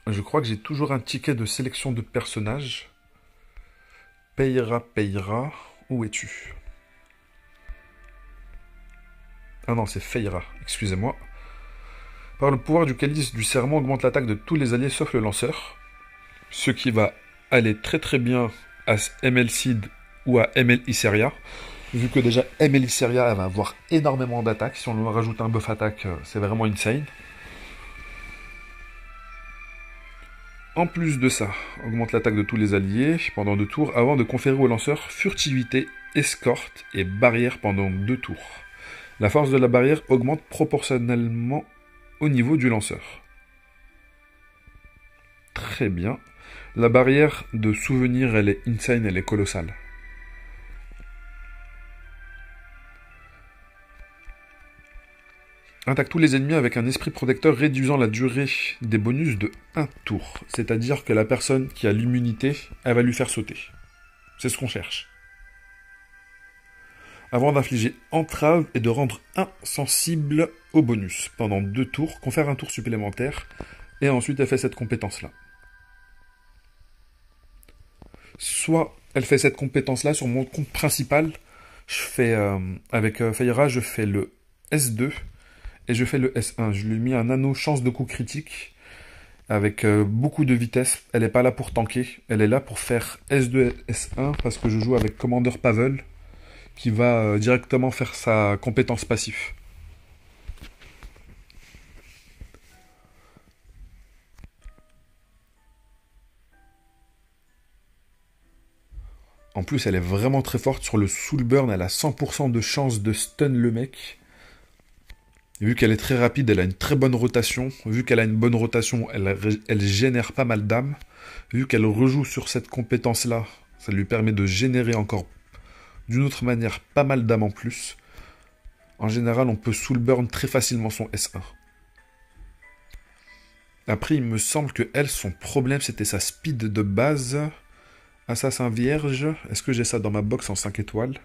Je crois que j'ai toujours un ticket de sélection de personnages. Payera, où es-tu? Ah non, c'est Feira, excusez-moi. Par le pouvoir du calice du serment, augmente l'attaque de tous les alliés sauf le lanceur. Ce qui va aller très très bien à ML Seed ou à ML Iseria. Vu que déjà ML Iseria elle va avoir énormément d'attaques. Si on lui rajoute un buff attaque, c'est vraiment insane. En plus de ça, augmente l'attaque de tous les alliés pendant 2 tours avant de conférer au lanceur furtivité, escorte et barrière pendant 2 tours. La force de la barrière augmente proportionnellement au niveau du lanceur. Très bien. La barrière de souvenir, elle est insane, elle est colossale. Attaque tous les ennemis avec un esprit protecteur réduisant la durée des bonus de 1 tour. C'est-à-dire que la personne qui a l'immunité, elle va lui faire sauter. C'est ce qu'on cherche. Avant d'infliger entrave et de rendre insensible au bonus. Pendant 2 tours, confère un tour supplémentaire. Et ensuite, elle fait cette compétence-là. Soit elle fait cette compétence-là sur mon compte principal. Je fais, avec Feyra, je fais le S2 et je fais le S1. Je lui ai mis un nano chance de coup critique avec beaucoup de vitesse. Elle n'est pas là pour tanker, elle est là pour faire S2 et S1 parce que je joue avec Commander Pavel qui va directement faire sa compétence passif. En plus, elle est vraiment très forte sur le soul burn. Elle a 100% de chance de stun le mec. Vu qu'elle est très rapide, elle a une très bonne rotation. Vu qu'elle a une bonne rotation, elle génère pas mal d'âme. Vu qu'elle rejoue sur cette compétence-là, ça lui permet de générer encore d'une autre manière pas mal d'âme en plus. En général, on peut soul burn très facilement son S1. Après, il me semble que elle, son problème, c'était sa speed de base. Assassin vierge, est-ce que j'ai ça dans ma box en 5 étoiles?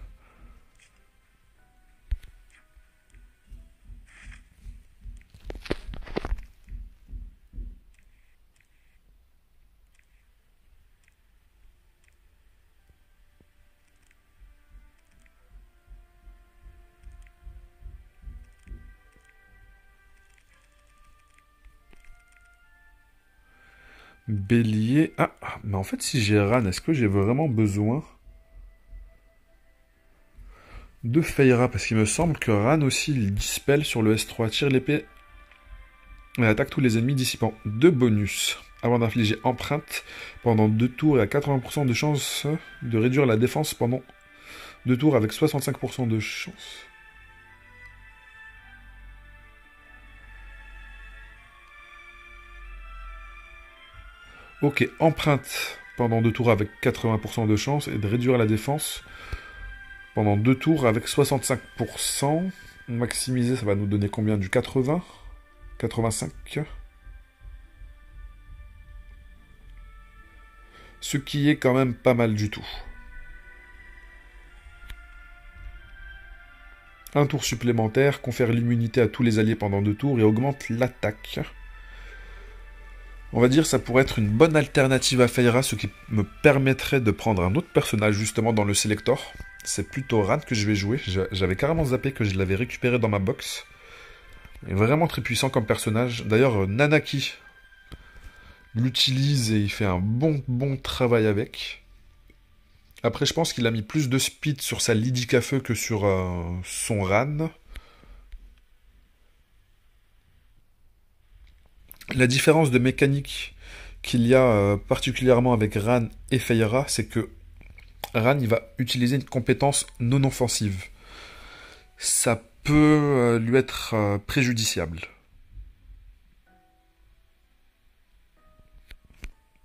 Bélier. Ah, mais en fait, si j'ai Ran, est-ce que j'ai vraiment besoin de Feyra? Parce qu'il me semble que Ran aussi, il dispel sur le S3. Tire l'épée et attaque tous les ennemis dissipant 2 bonus. Avant d'infliger empreinte pendant 2 tours et à 80% de chance de réduire la défense pendant 2 tours avec 65% de chance. Ok, empreinte pendant 2 tours avec 80% de chance et de réduire la défense pendant 2 tours avec 65%. Maximiser, ça va nous donner combien? Du 80? 85? Ce qui est quand même pas mal du tout. Un tour supplémentaire, confère l'immunité à tous les alliés pendant 2 tours et augmente l'attaque. On va dire que ça pourrait être une bonne alternative à Feyra, ce qui me permettrait de prendre un autre personnage justement dans le Selector. C'est plutôt Ran que je vais jouer. J'avais carrément zappé que je l'avais récupéré dans ma box. Il est vraiment très puissant comme personnage. D'ailleurs, Nanaki l'utilise et il fait un bon travail avec. Après, je pense qu'il a mis plus de speed sur sa Lydique à feu que sur son Ran. La différence de mécanique qu'il y a particulièrement avec Ran et Feyra, c'est que Ran il va utiliser une compétence non offensive. Ça peut lui être préjudiciable.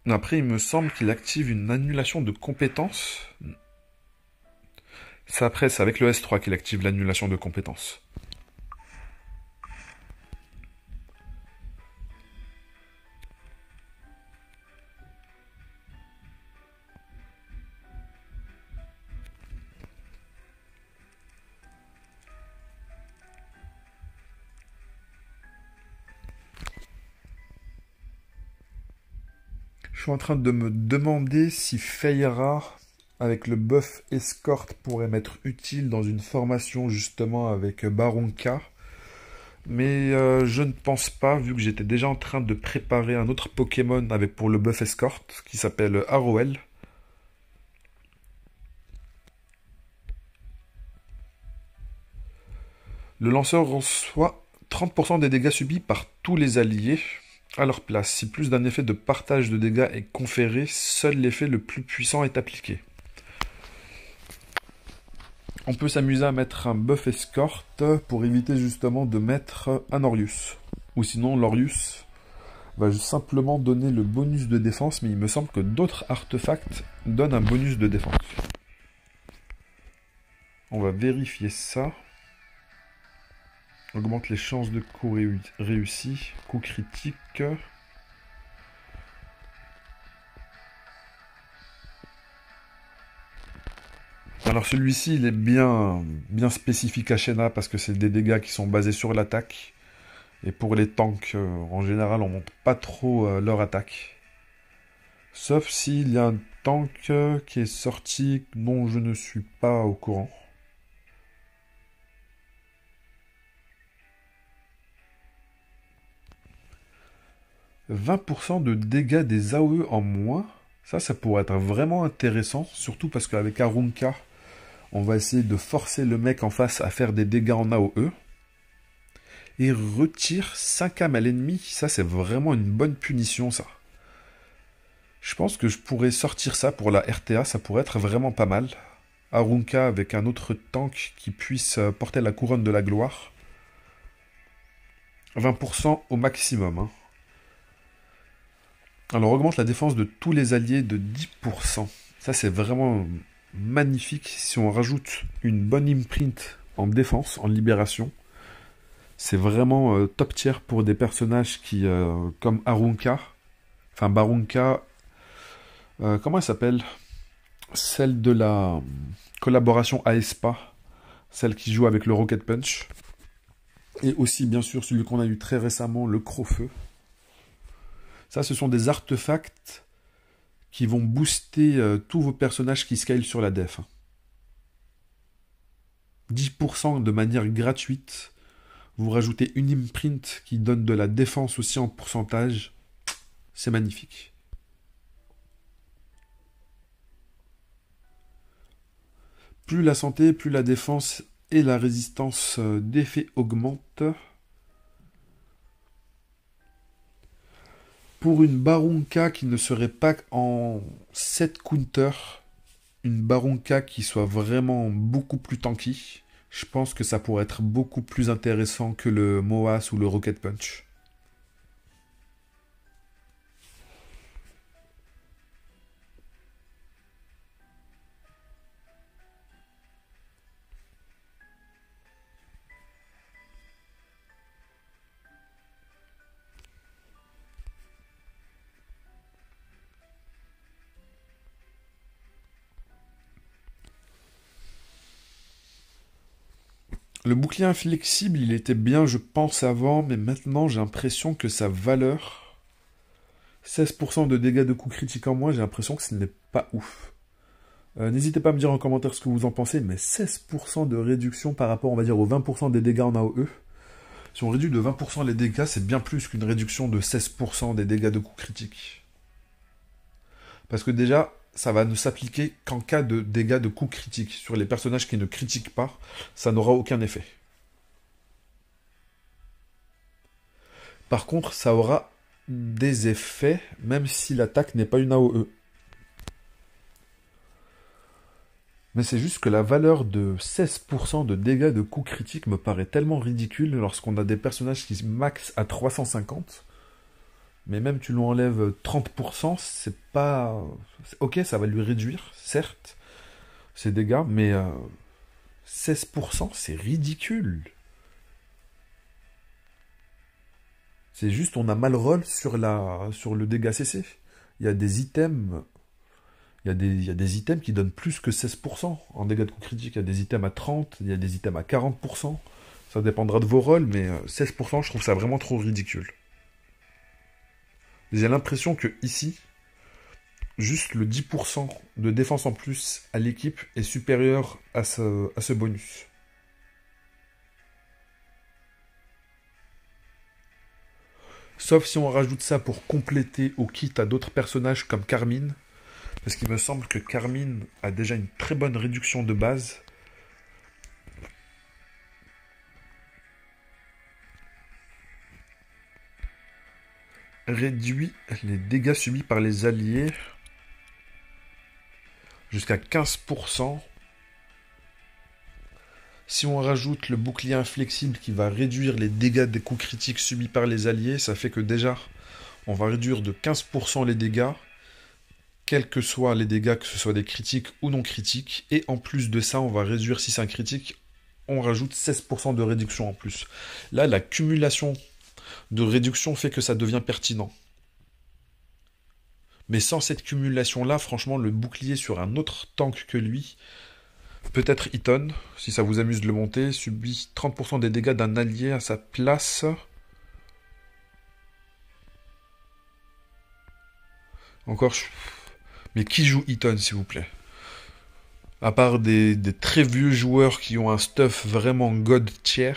Après, il me semble qu'il active une annulation de compétences. C'est avec le S3 qu'il active l'annulation de compétences. Je suis en train de me demander si Feyra, avec le buff escorte, pourrait m'être utile dans une formation justement avec Baronka. Mais je ne pense pas, vu que j'étais déjà en train de préparer un autre Pokémon avec pour le buff escorte, qui s'appelle Arroel. Le lanceur reçoit 30% des dégâts subis par tous les alliés à leur place. Si plus d'un effet de partage de dégâts est conféré, seul l'effet le plus puissant est appliqué. On peut s'amuser à mettre un buff escorte pour éviter justement de mettre un Orius. Ou sinon, l'Orius va simplement donner le bonus de défense, mais il me semble que d'autres artefacts donnent un bonus de défense. On va vérifier ça. Augmente les chances de coup réussi. Coup critique. Alors celui-ci, il est bien spécifique à Shena parce que c'est des dégâts qui sont basés sur l'attaque. Et pour les tanks, en général, on monte pas trop leur attaque. Sauf s'il y a un tank qui est sorti dont je ne suis pas au courant. « 20% de dégâts des AOE en moins. Ça pourrait être vraiment intéressant, surtout parce qu'avec Arunka, on va essayer de forcer le mec en face à faire des dégâts en AOE. Et retire 5 âmes à l'ennemi, ça c'est vraiment une bonne punition ça. Je pense que je pourrais sortir ça pour la RTA, ça pourrait être vraiment pas mal. Arunka avec un autre tank qui puisse porter la couronne de la gloire. 20% au maximum. Hein. Alors augmente la défense de tous les alliés de 10%. Ça c'est vraiment magnifique. Si on rajoute une bonne imprint en défense, en libération, c'est vraiment top tier pour des personnages qui, comme Arunka, enfin Barunka, comment elle s'appelle? Celle de la collaboration Aespa, celle qui joue avec le Rocket Punch. Et aussi bien sûr celui qu'on a eu très récemment, le Crowfeu. Ça, ce sont des artefacts qui vont booster tous vos personnages qui scalent sur la def. 10% de manière gratuite. Vous rajoutez une imprint qui donne de la défense aussi en pourcentage. C'est magnifique. Plus la santé, plus la défense et la résistance d'effet augmentent. Pour une Barunka qui ne serait pas en 7 counter, une Barunka qui soit vraiment beaucoup plus tanky, je pense que ça pourrait être beaucoup plus intéressant que le Moas ou le Rocket Punch. Le bouclier inflexible, il était bien, je pense, avant, mais maintenant, j'ai l'impression que sa valeur... 16% de dégâts de coups critiques en moins, j'ai l'impression que ce n'est pas ouf. N'hésitez pas à me dire en commentaire ce que vous en pensez, mais 16% de réduction par rapport, on va dire, aux 20% des dégâts en AOE. Si on réduit de 20% les dégâts, c'est bien plus qu'une réduction de 16% des dégâts de coups critiques. Parce que déjà... ça va ne s'appliquer qu'en cas de dégâts de coups critiques. Sur les personnages qui ne critiquent pas, ça n'aura aucun effet. Par contre, ça aura des effets, même si l'attaque n'est pas une AOE. Mais c'est juste que la valeur de 16% de dégâts de coups critiques me paraît tellement ridicule lorsqu'on a des personnages qui max à 350. Mais même tu lui enlèves 30%, c'est pas... Ok, ça va lui réduire, certes, ses dégâts, mais 16%, c'est ridicule. C'est juste, on a mal roll sur le dégât CC. Il y a des items... Il y a des items qui donnent plus que 16% en dégâts de coups critiques. Il y a des items à 30%, il y a des items à 40%. Ça dépendra de vos rolls, mais 16%, je trouve ça vraiment trop ridicule. J'ai l'impression que ici, juste le 10% de défense en plus à l'équipe est supérieur à ce bonus. Sauf si on rajoute ça pour compléter au kit à d'autres personnages comme Carmine. Parce qu'il me semble que Carmine a déjà une très bonne réduction de base. Réduit les dégâts subis par les alliés jusqu'à 15%. Si on rajoute le bouclier inflexible qui va réduire les dégâts des coups critiques subis par les alliés, ça fait que déjà, on va réduire de 15% les dégâts, quels que soient les dégâts, que ce soit des critiques ou non critiques. Et en plus de ça, on va réduire, si c'est un critique, on rajoute 16% de réduction en plus. Là, la cumulation de réduction fait que ça devient pertinent. Mais sans cette cumulation-là, franchement, le bouclier sur un autre tank que lui, peut-être Eton, si ça vous amuse de le monter, subit 30% des dégâts d'un allié à sa place. Encore, Mais qui joue Eton, s'il vous plaît? À part des très vieux joueurs qui ont un stuff vraiment god tier.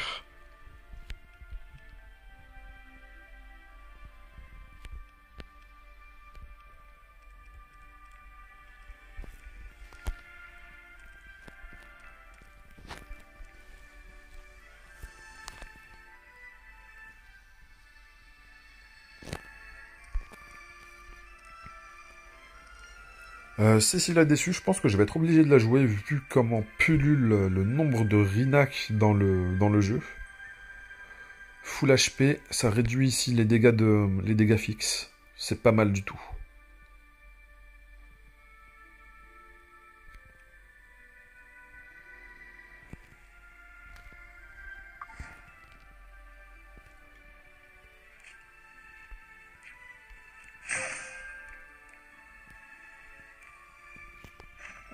Cécile a déçu, je pense que je vais être obligé de la jouer vu comment pullule le nombre de Rinac dans le jeu. Full HP, ça réduit ici les dégâts fixes. C'est pas mal du tout.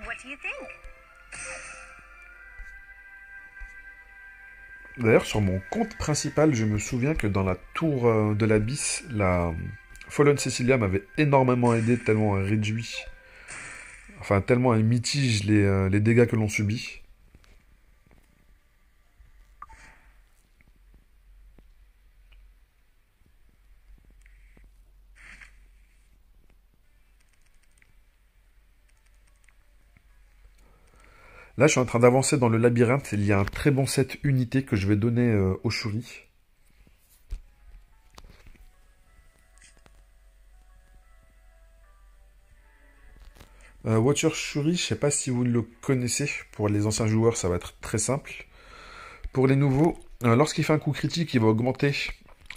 What do you think? D'ailleurs, sur mon compte principal, je me souviens que dans la tour de l'Abysse, la Fallen Cecilia m'avait énormément aidé, tellement elle réduit, enfin tellement elle mitige les dégâts que l'on subit. Là, je suis en train d'avancer dans le labyrinthe. Il y a un très bon set unité que je vais donner au Shuri. Watcher Shuri, je sais pas si vous le connaissez. Pour les anciens joueurs, ça va être très simple. Pour les nouveaux, lorsqu'il fait un coup critique, il va augmenter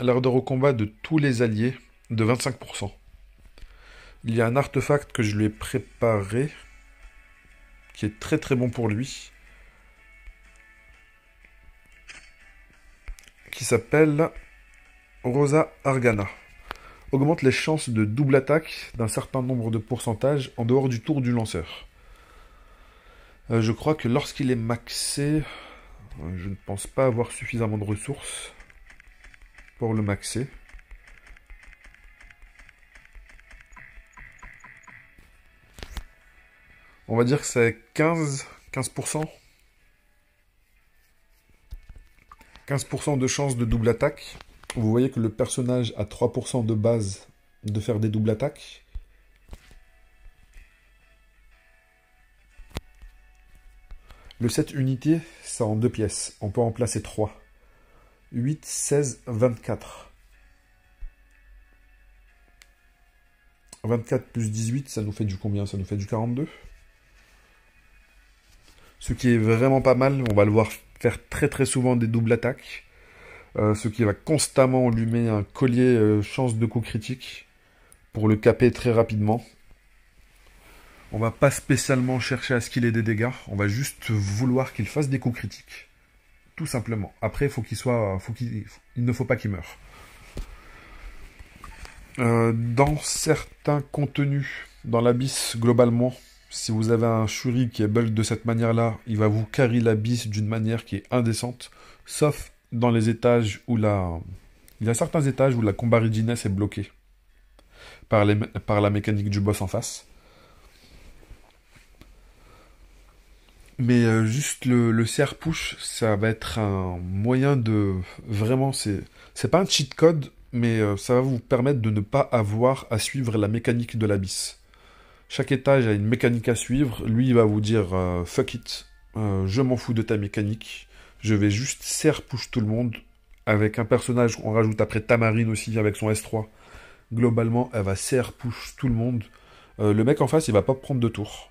l'ardeur au combat de tous les alliés de 25%. Il y a un artefact que je lui ai préparé, qui est très très bon pour lui, qui s'appelle Rosa Argana. Augmente les chances de double attaque d'un certain nombre de pourcentages en dehors du tour du lanceur. Je crois que lorsqu'il est maxé, je ne pense pas avoir suffisamment de ressources pour le maxer. On va dire que c'est 15%. 15% de chance de double attaque. Vous voyez que le personnage a 3% de base de faire des doubles attaques. Le set unité, c'est en 2 pièces. On peut en placer 3. 8, 16, 24. 24 plus 18, ça nous fait du combien? Ça nous fait du 42. Ce qui est vraiment pas mal. On va le voir faire très très souvent des doubles attaques. Ce qui va constamment lui mettre un collier chance de coup critique pour le caper très rapidement. On va pas spécialement chercher à ce qu'il ait des dégâts, on va juste vouloir qu'il fasse des coups critiques. Tout simplement. Après, il ne faut pas qu'il meure. Dans certains contenus, dans l'Abysse, globalement, si vous avez un Shuri qui est build de cette manière-là, il va vous carry l'Abysse d'une manière qui est indécente, sauf dans les étages où il y a certains étages où la combat readiness est bloquée par la mécanique du boss en face. Mais juste le CR push, ça va être un moyen de... Vraiment, c'est pas un cheat code, mais ça va vous permettre de ne pas avoir à suivre la mécanique de l'Abysse. Chaque étage a une mécanique à suivre. Lui, il va vous dire fuck it, je m'en fous de ta mécanique. Je vais juste CR push tout le monde. Avec un personnage, on rajoute après Tamarine aussi avec son S3. Globalement, elle va CR push tout le monde. Le mec en face, il va pas prendre de tour.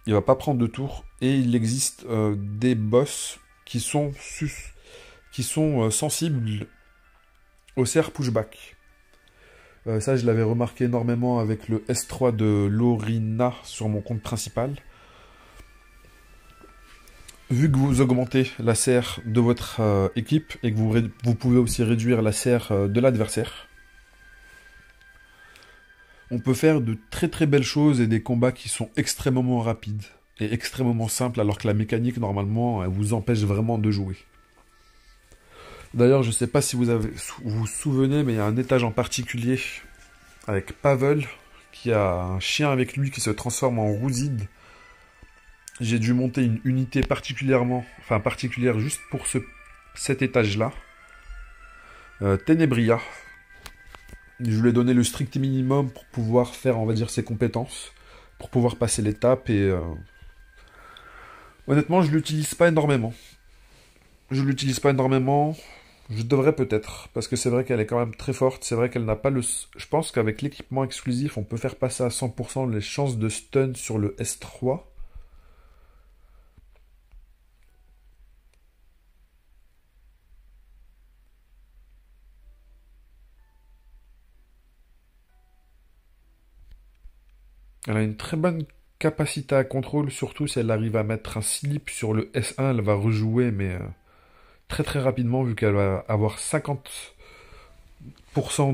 Il va pas prendre de tour. Et il existe des boss qui sont sensibles au CR pushback. Ça, je l'avais remarqué énormément avec le S3 de Lorina sur mon compte principal. Vu que vous augmentez la CR de votre équipe et que vous pouvez aussi réduire la CR de l'adversaire, on peut faire de très très belles choses et des combats qui sont extrêmement rapides et extrêmement simples, alors que la mécanique, normalement, elle vous empêche vraiment de jouer. D'ailleurs, je sais pas si vous vous souvenez, mais il y a un étage en particulier avec Pavel qui a un chien avec lui qui se transforme en rouside. J'ai dû monter une unité particulière juste pour cet étage-là. Ténébria. Je lui ai donné le strict minimum pour pouvoir faire, on va dire, ses compétences, pour pouvoir passer l'étape et... Honnêtement, je l'utilise pas énormément. Je l'utilise pas énormément. Je devrais peut-être, parce que c'est vrai qu'elle est quand même très forte. C'est vrai qu'elle n'a pas le... Je pense qu'avec l'équipement exclusif, on peut faire passer à 100% les chances de stun sur le S3. Elle a une très bonne capacité à contrôle, surtout si elle arrive à mettre un slip sur le S1, elle va rejouer, mais très très rapidement, vu qu'elle va avoir 50%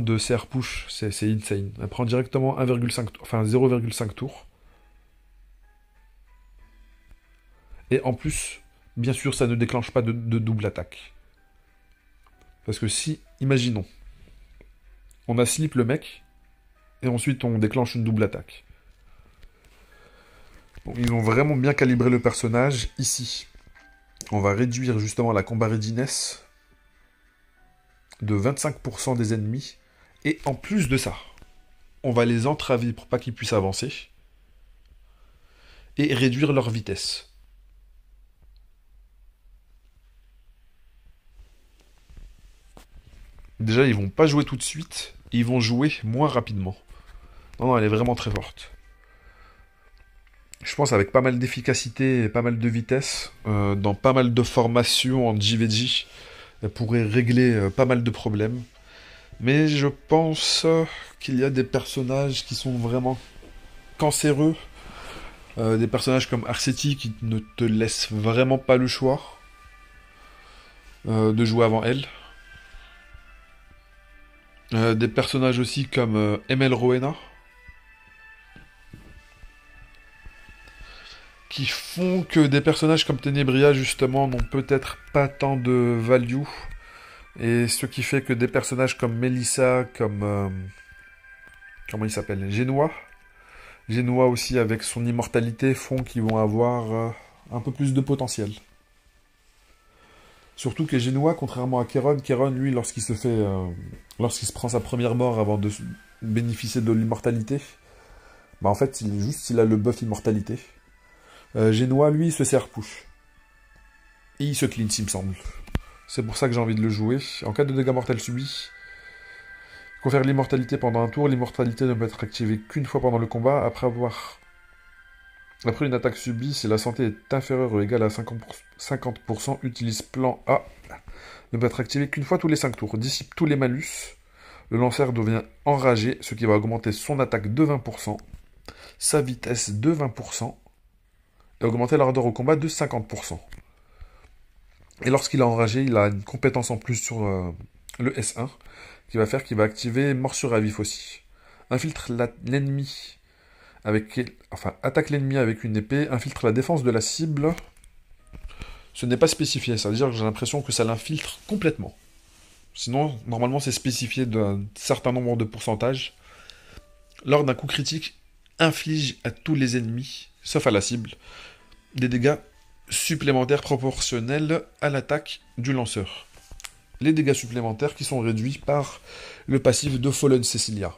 de CR push, c'est insane. Elle prend directement 0,5 tours. Et en plus, bien sûr, ça ne déclenche pas de double attaque. Parce que si, imaginons, on a slip le mec, et ensuite on déclenche une double attaque. Bon, ils ont vraiment bien calibré le personnage. Ici, on va réduire justement la combat readiness de 25% des ennemis. Et en plus de ça, on va les entraver pour pas qu'ils puissent avancer. Et réduire leur vitesse. Déjà, ils vont pas jouer tout de suite. Ils vont jouer moins rapidement. Non, elle est vraiment très forte. Je pense avec pas mal d'efficacité et pas mal de vitesse, dans pas mal de formations en JVG, elle pourrait régler pas mal de problèmes. Mais je pense qu'il y a des personnages qui sont vraiment cancéreux. Des personnages comme Arceti qui ne te laissent vraiment pas le choix de jouer avant elle. Des personnages aussi comme ML Rowena, qui font que des personnages comme Ténébria, justement, n'ont peut-être pas tant de value. Et ce qui fait que des personnages comme Melissa, comme... comment il s'appelle? Genoa aussi, avec son immortalité, font qu'ils vont avoir un peu plus de potentiel. Surtout que Genoa, contrairement à Kéron, lui, lorsqu'il se prend sa première mort avant de bénéficier de l'immortalité, bah en fait, il a le buff immortalité. Genoa, lui, il se sert push. Et il se cleanse, il me semble. C'est pour ça que j'ai envie de le jouer. En cas de dégâts mortels subis, confère l'immortalité pendant un tour. L'immortalité ne peut être activée qu'une fois pendant le combat. Après une attaque subie, si la santé est inférieure ou égale à 50%, utilise plan A. Ne peut être activé qu'une fois tous les 5 tours. Dissipe tous les malus. Le lanceur devient enragé, ce qui va augmenter son attaque de 20%, sa vitesse de 20%, et augmenter l'ardeur au combat de 50%. Et lorsqu'il est enragé, il a une compétence en plus sur le S1, qui va faire qu'il va activer morsure à vif aussi. Infiltre l'ennemi attaque l'ennemi avec une épée, infiltre la défense de la cible. Ce n'est pas spécifié, ça veut dire que j'ai l'impression que ça l'infiltre complètement. Sinon, normalement, c'est spécifié d'un certain nombre de pourcentages. Lors d'un coup critique, inflige à tous les ennemis, sauf à la cible, des dégâts supplémentaires proportionnels à l'attaque du lanceur. Les dégâts supplémentaires qui sont réduits par le passif de Fallen Cecilia.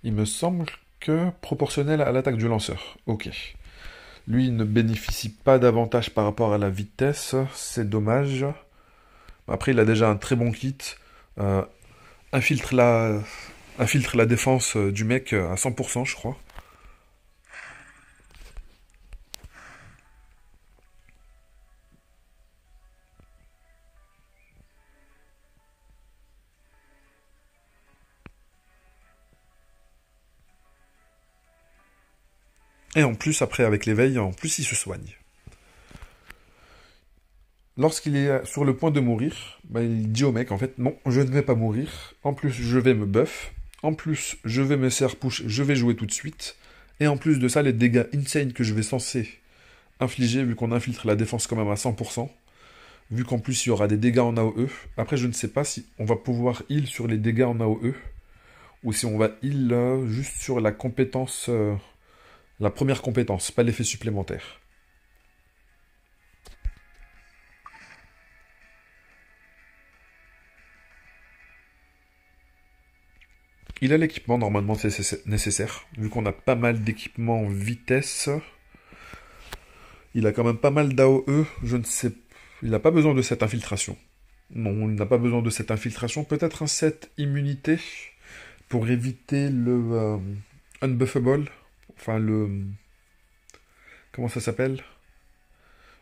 Il me semble que proportionnel à l'attaque du lanceur. Ok. Lui, il ne bénéficie pas d'avantage par rapport à la vitesse. C'est dommage. Après, il a déjà un très bon kit. Infiltre la défense du mec à 100%, je crois. Et en plus, après, avec l'éveil, en plus, il se soigne. Lorsqu'il est sur le point de mourir, bah, il dit au mec, en fait, non, je ne vais pas mourir. En plus, je vais me buff. En plus, je vais me serre push, je vais jouer tout de suite. Et en plus de ça, les dégâts insane que je vais censé infliger, vu qu'on infiltre la défense quand même à 100%, vu qu'en plus il y aura des dégâts en AOE. Après, je ne sais pas si on va pouvoir heal sur les dégâts en AOE, ou si on va heal juste sur la compétence, la première compétence, pas l'effet supplémentaire. Il a l'équipement normalement nécessaire, vu qu'on a pas mal d'équipements vitesse. Il a quand même pas mal d'AOE, je ne sais pas. Il n'a pas besoin de cette infiltration. Non, il n'a pas besoin de cette infiltration. Peut-être un set immunité pour éviter le unbuffable. Enfin, le... Comment ça s'appelle?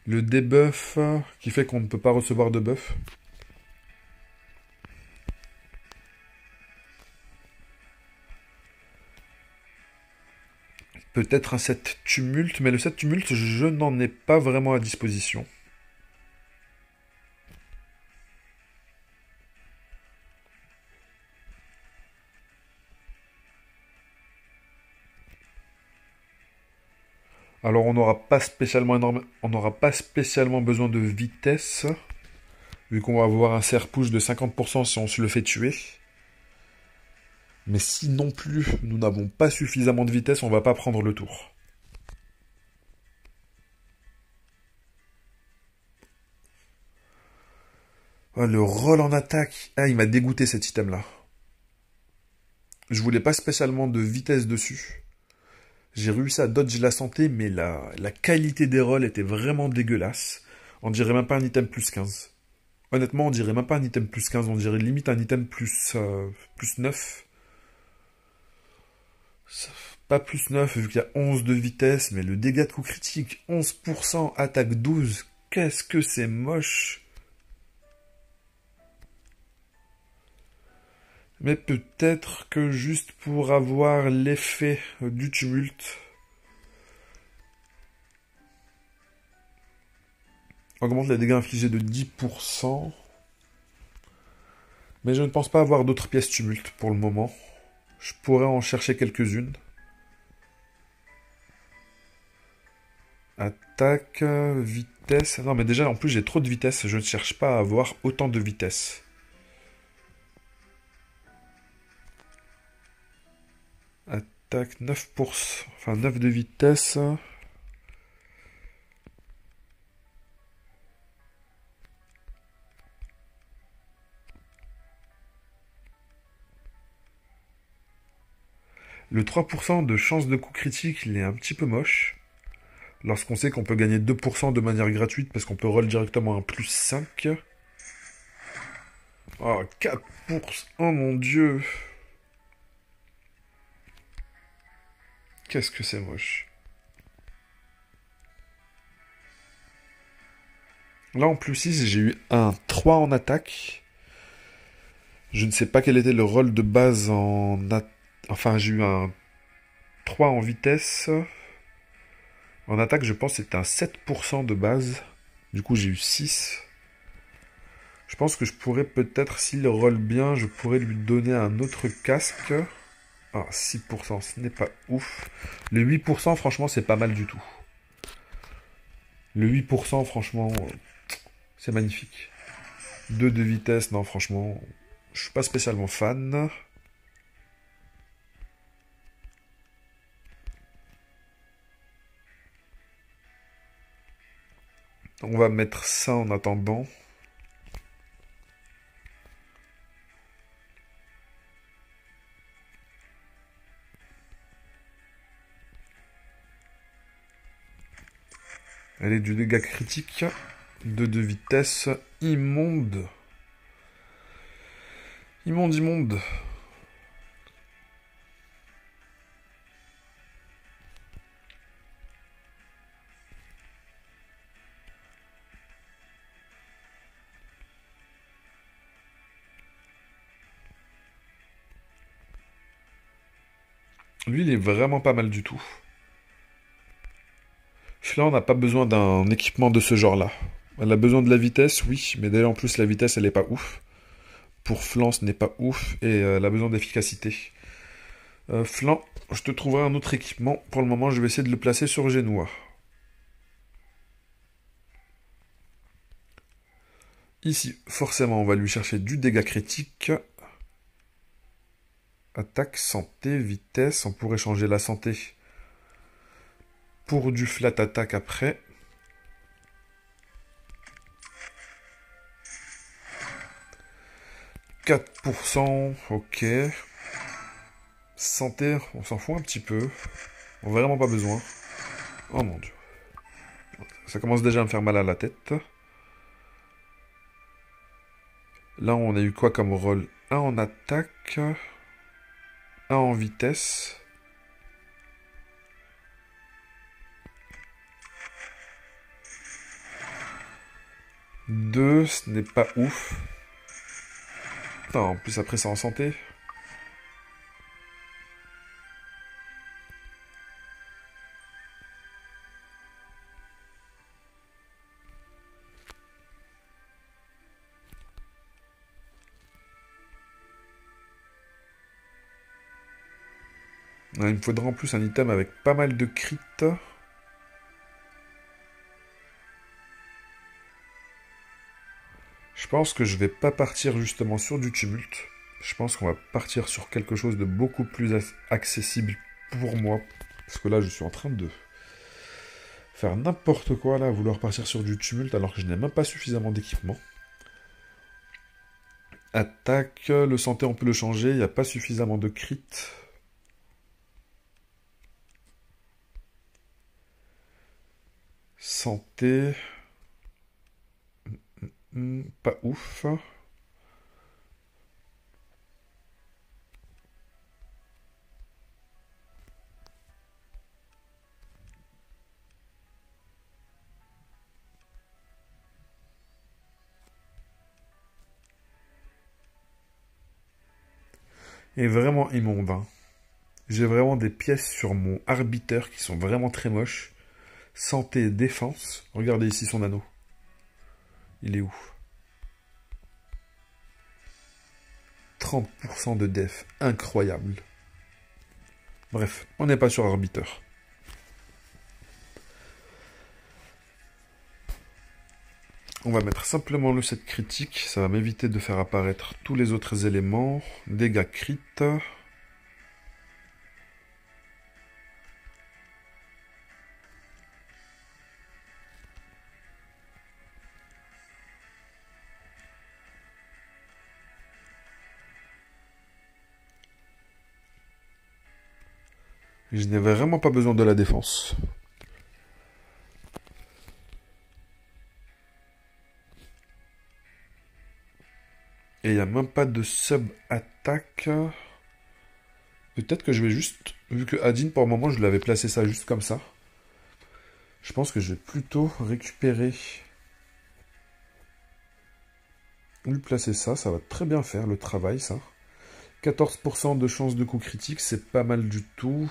Le debuff qui fait qu'on ne peut pas recevoir de buff. Peut-être un set tumulte, mais le set tumulte, je n'en ai pas vraiment à disposition. Alors on n'aura pas spécialement besoin de vitesse, vu qu'on va avoir un serre push de 50% si on se le fait tuer. Mais si non plus nous n'avons pas suffisamment de vitesse, on va pas prendre le tour. Oh, le roll en attaque. Ah, il m'a dégoûté cet item-là. Je voulais pas spécialement de vitesse dessus. J'ai réussi à dodge la santé, mais la qualité des rolls était vraiment dégueulasse. On dirait même pas un item plus 15. Honnêtement, on dirait même pas un item plus 15, on dirait limite un item plus 9. Pas plus 9 vu qu'il y a 11 de vitesse, mais le dégât de coup critique, 11%, attaque 12. Qu'est-ce que c'est moche. Mais peut-être que juste pour avoir l'effet du tumulte, augmente les dégâts infligés de 10%. Mais je ne pense pas avoir d'autres pièces tumulte pour le moment. Je pourrais en chercher quelques-unes. Attaque, vitesse... Non mais déjà en plus j'ai trop de vitesse, je ne cherche pas à avoir autant de vitesse. Attaque 9%, enfin 9 de vitesse. Le 3% de chance de coup critique, il est un petit peu moche. Lorsqu'on sait qu'on peut gagner 2% de manière gratuite parce qu'on peut roll directement un plus 5. Oh, 4%, oh mon dieu. Qu'est-ce que c'est moche. Là en plus 6, j'ai eu un 3 en attaque. Je ne sais pas quel était le rôle de base en attaque. Enfin, j'ai eu un 3 en vitesse. En attaque, je pense que c'était un 7% de base. Du coup, j'ai eu 6. Je pense que je pourrais peut-être, s'il roll bien, je pourrais lui donner un autre casque. Ah, 6%, ce n'est pas ouf. Le 8%, franchement, c'est pas mal du tout. Le 8%, franchement, c'est magnifique. 2 de vitesse, non, franchement, je suis pas spécialement fan. On va mettre ça en attendant. Elle est du dégât critique. 2 de vitesse. Immonde. Immonde, immonde. Lui, il est vraiment pas mal du tout. Là, on n'a pas besoin d'un équipement de ce genre-là. Elle a besoin de la vitesse, oui, mais d'ailleurs en plus la vitesse elle est pas ouf. Pour Flan ce n'est pas ouf et elle a besoin d'efficacité. Flan, je te trouverai un autre équipement. Pour le moment, je vais essayer de le placer sur Génois. Ici, forcément, on va lui chercher du dégât critique. Attaque, santé, vitesse. On pourrait changer la santé pour du flat attaque après. « 4%, ok. Santé, on s'en fout un petit peu. On n'a vraiment pas besoin. Oh mon dieu. Ça commence déjà à me faire mal à la tête. Là, on a eu quoi comme rôle? Un en attaque. Un en vitesse. Deux, ce n'est pas ouf. Putain, en plus après c'est en santé. Ouais, il me faudra en plus un item avec pas mal de crit. Je pense que je vais pas partir justement sur du tumulte. Je pense qu'on va partir sur quelque chose de beaucoup plus accessible pour moi. Parce que là, je suis en train de faire n'importe quoi là, à vouloir partir sur du tumulte alors que je n'ai même pas suffisamment d'équipement. Attaque, le santé on peut le changer, il n'y a pas suffisamment de crit. Santé... pas ouf. Et vraiment immonde. Hein. J'ai vraiment des pièces sur mon arbiteur qui sont vraiment très moches. Santé, défense. Regardez ici son anneau. Il est où? 30% de def. Incroyable. Bref, on n'est pas sur arbiteur. On va mettre simplement le set critique. Ça va m'éviter de faire apparaître tous les autres éléments. Dégâts crit. Je n'ai vraiment pas besoin de la défense. Et il n'y a même pas de sub-attaque. Peut-être que je vais juste... Vu que Adin, pour le moment, je l'avais placé ça juste comme ça. Je pense que je vais plutôt récupérer... Lui placer ça, ça va très bien faire le travail, ça. 14% de chance de coup critique, c'est pas mal du tout.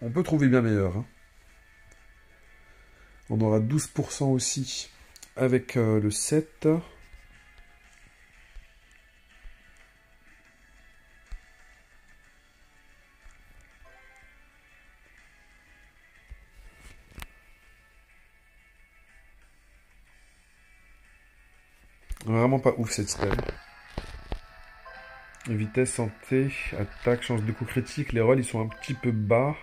On peut trouver bien meilleur. Hein. On aura 12% aussi avec le 7. Vraiment pas ouf cette spell. Vitesse, santé, attaque, chance de coup critique. Les rolls ils sont un petit peu bas.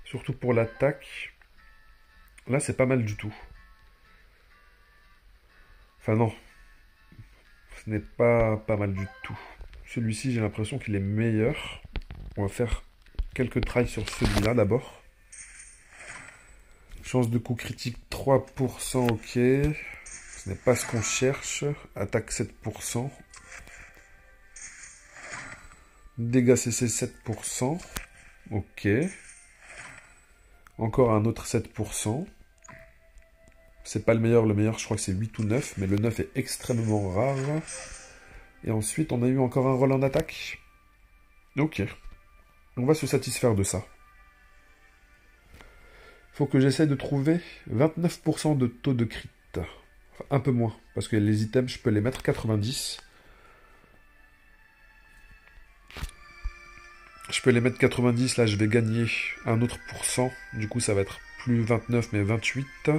Surtout pour l'attaque. Là c'est pas mal du tout. Enfin non. Ce n'est pas mal du tout. Celui-ci j'ai l'impression qu'il est meilleur. On va faire quelques tries sur celui-là d'abord. Chance de coup critique 3%, ok. Ce n'est pas ce qu'on cherche. Attaque 7%. Dégâts CC 7%. Ok. Encore un autre 7%. C'est pas le meilleur je crois que c'est 8 ou 9, mais le 9 est extrêmement rare. Et ensuite, on a eu encore un rôle en attaque. Ok. On va se satisfaire de ça. Faut que j'essaie de trouver 29% de taux de crit. Enfin, un peu moins, parce que les items, je peux les mettre 90. Je peux les mettre 90, là je vais gagner un autre pourcent. Du coup ça va être plus 29 mais 28.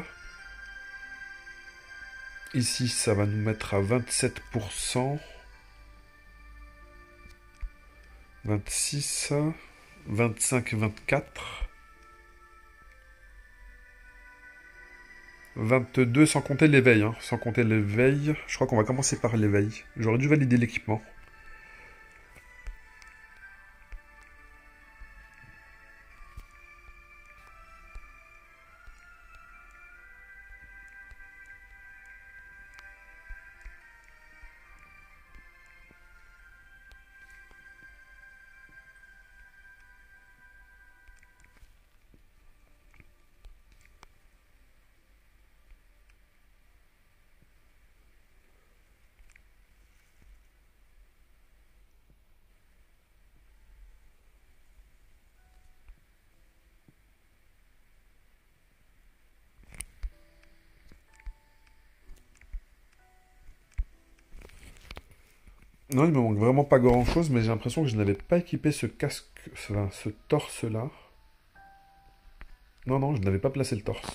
Ici ça va nous mettre à 27%. 26, 25, 24. 22 sans compter l'éveil. Hein. Sans compter l'éveil. Je crois qu'on va commencer par l'éveil. J'aurais dû valider l'équipement. Non, il me manque vraiment pas grand chose, mais j'ai l'impression que je n'avais pas équipé ce casque, enfin, ce torse-là. Non, non, je n'avais pas placé le torse.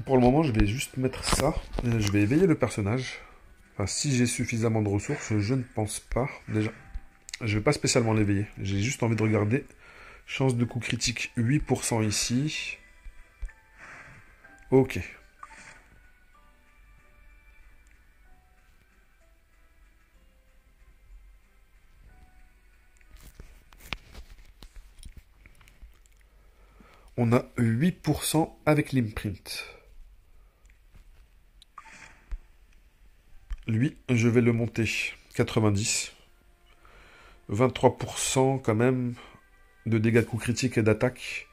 Pour le moment, je vais juste mettre ça. Je vais éveiller le personnage. Enfin, si j'ai suffisamment de ressources, je ne pense pas. Déjà, je vais pas spécialement l'éveiller. J'ai juste envie de regarder. Chance de coup critique 8% ici. Ok. On a 8% avec l'imprint. Lui, je vais le monter 90. 23% quand même de dégâts de coup critique et d'attaque.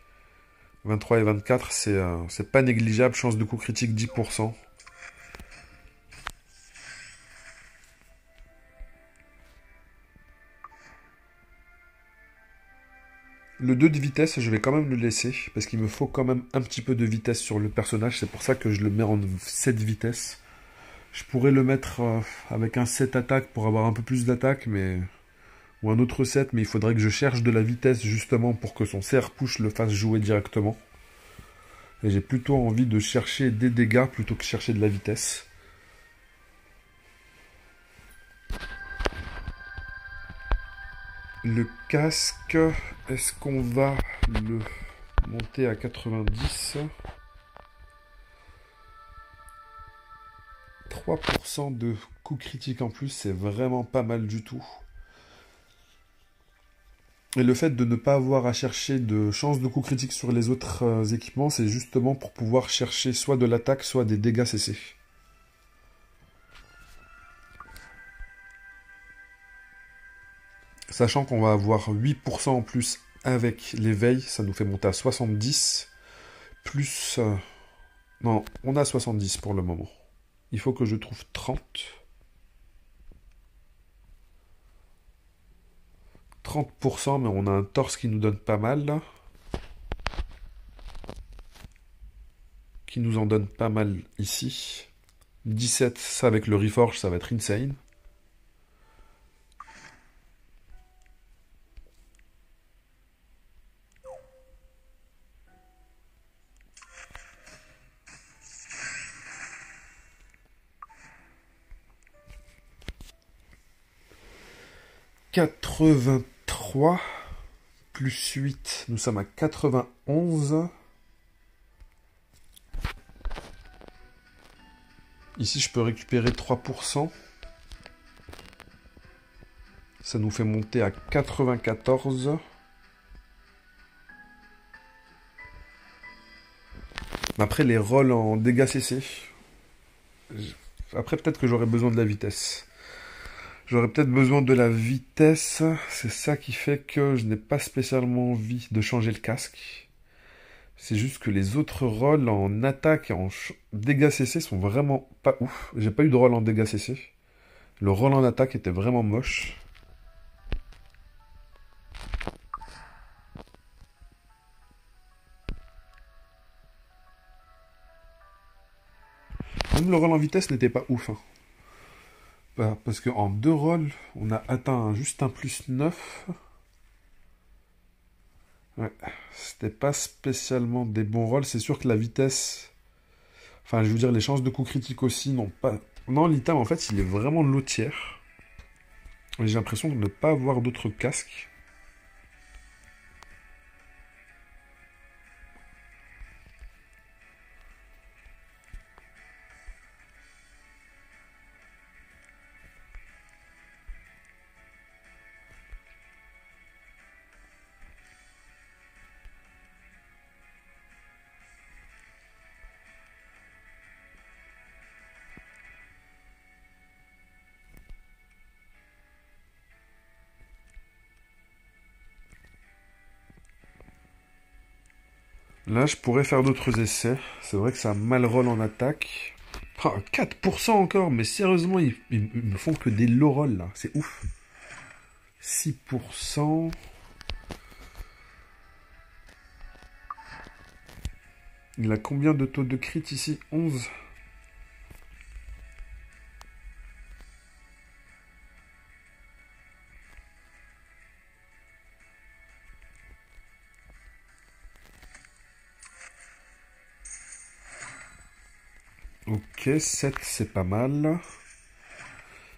23 et 24, c'est pas négligeable. Chance de coup critique 10%. Le 2 de vitesse, je vais quand même le laisser, parce qu'il me faut quand même un petit peu de vitesse sur le personnage. C'est pour ça que je le mets en 7 vitesse. Je pourrais le mettre avec un 7 attaque pour avoir un peu plus d'attaque, mais... ou un autre 7, mais il faudrait que je cherche de la vitesse justement pour que son CR push le fasse jouer directement. Et j'ai plutôt envie de chercher des dégâts plutôt que chercher de la vitesse. Le casque, est-ce qu'on va le monter à 90 ? 3% de coup critique en plus, c'est vraiment pas mal du tout. Et le fait de ne pas avoir à chercher de chance de coup critique sur les autres équipements, c'est justement pour pouvoir chercher soit de l'attaque, soit des dégâts CC. Sachant qu'on va avoir 8% en plus avec l'éveil, ça nous fait monter à 70. Plus... non, on a 70 pour le moment. Il faut que je trouve 30. 30%, mais on a un torse qui nous donne pas mal, là. Qui nous en donne pas mal ici. 17, ça avec le Reforge, ça va être insane. « 83 plus 8, nous sommes à 91. Ici, je peux récupérer 3%. Ça nous fait monter à 94. Après, les rolls en dégâts CC. Après, peut-être que j'aurais besoin de la vitesse. J'aurais peut-être besoin de la vitesse. C'est ça qui fait que je n'ai pas spécialement envie de changer le casque. C'est juste que les autres rolls en attaque et en dégâts CC sont vraiment pas ouf. J'ai pas eu de roll en dégâts CC. Le roll en attaque était vraiment moche. même le roll en vitesse n'était pas ouf. Hein. Parce qu'en 2 rolls, on a atteint juste un plus 9. Ouais, c'était pas spécialement des bons rolls. C'est sûr que la vitesse... Enfin, je veux dire, les chances de coup critique aussi n'ont pas... Non, l'item, en fait, il est vraiment lotière. J'ai l'impression de ne pas avoir d'autres casques. Là, je pourrais faire d'autres essais. C'est vrai que ça mal roll en attaque. Ah, 4% encore, mais sérieusement, ils me font que des low rolls là. C'est ouf. 6%. Il a combien de taux de crit ici? 11. Ok, 7 c'est pas mal.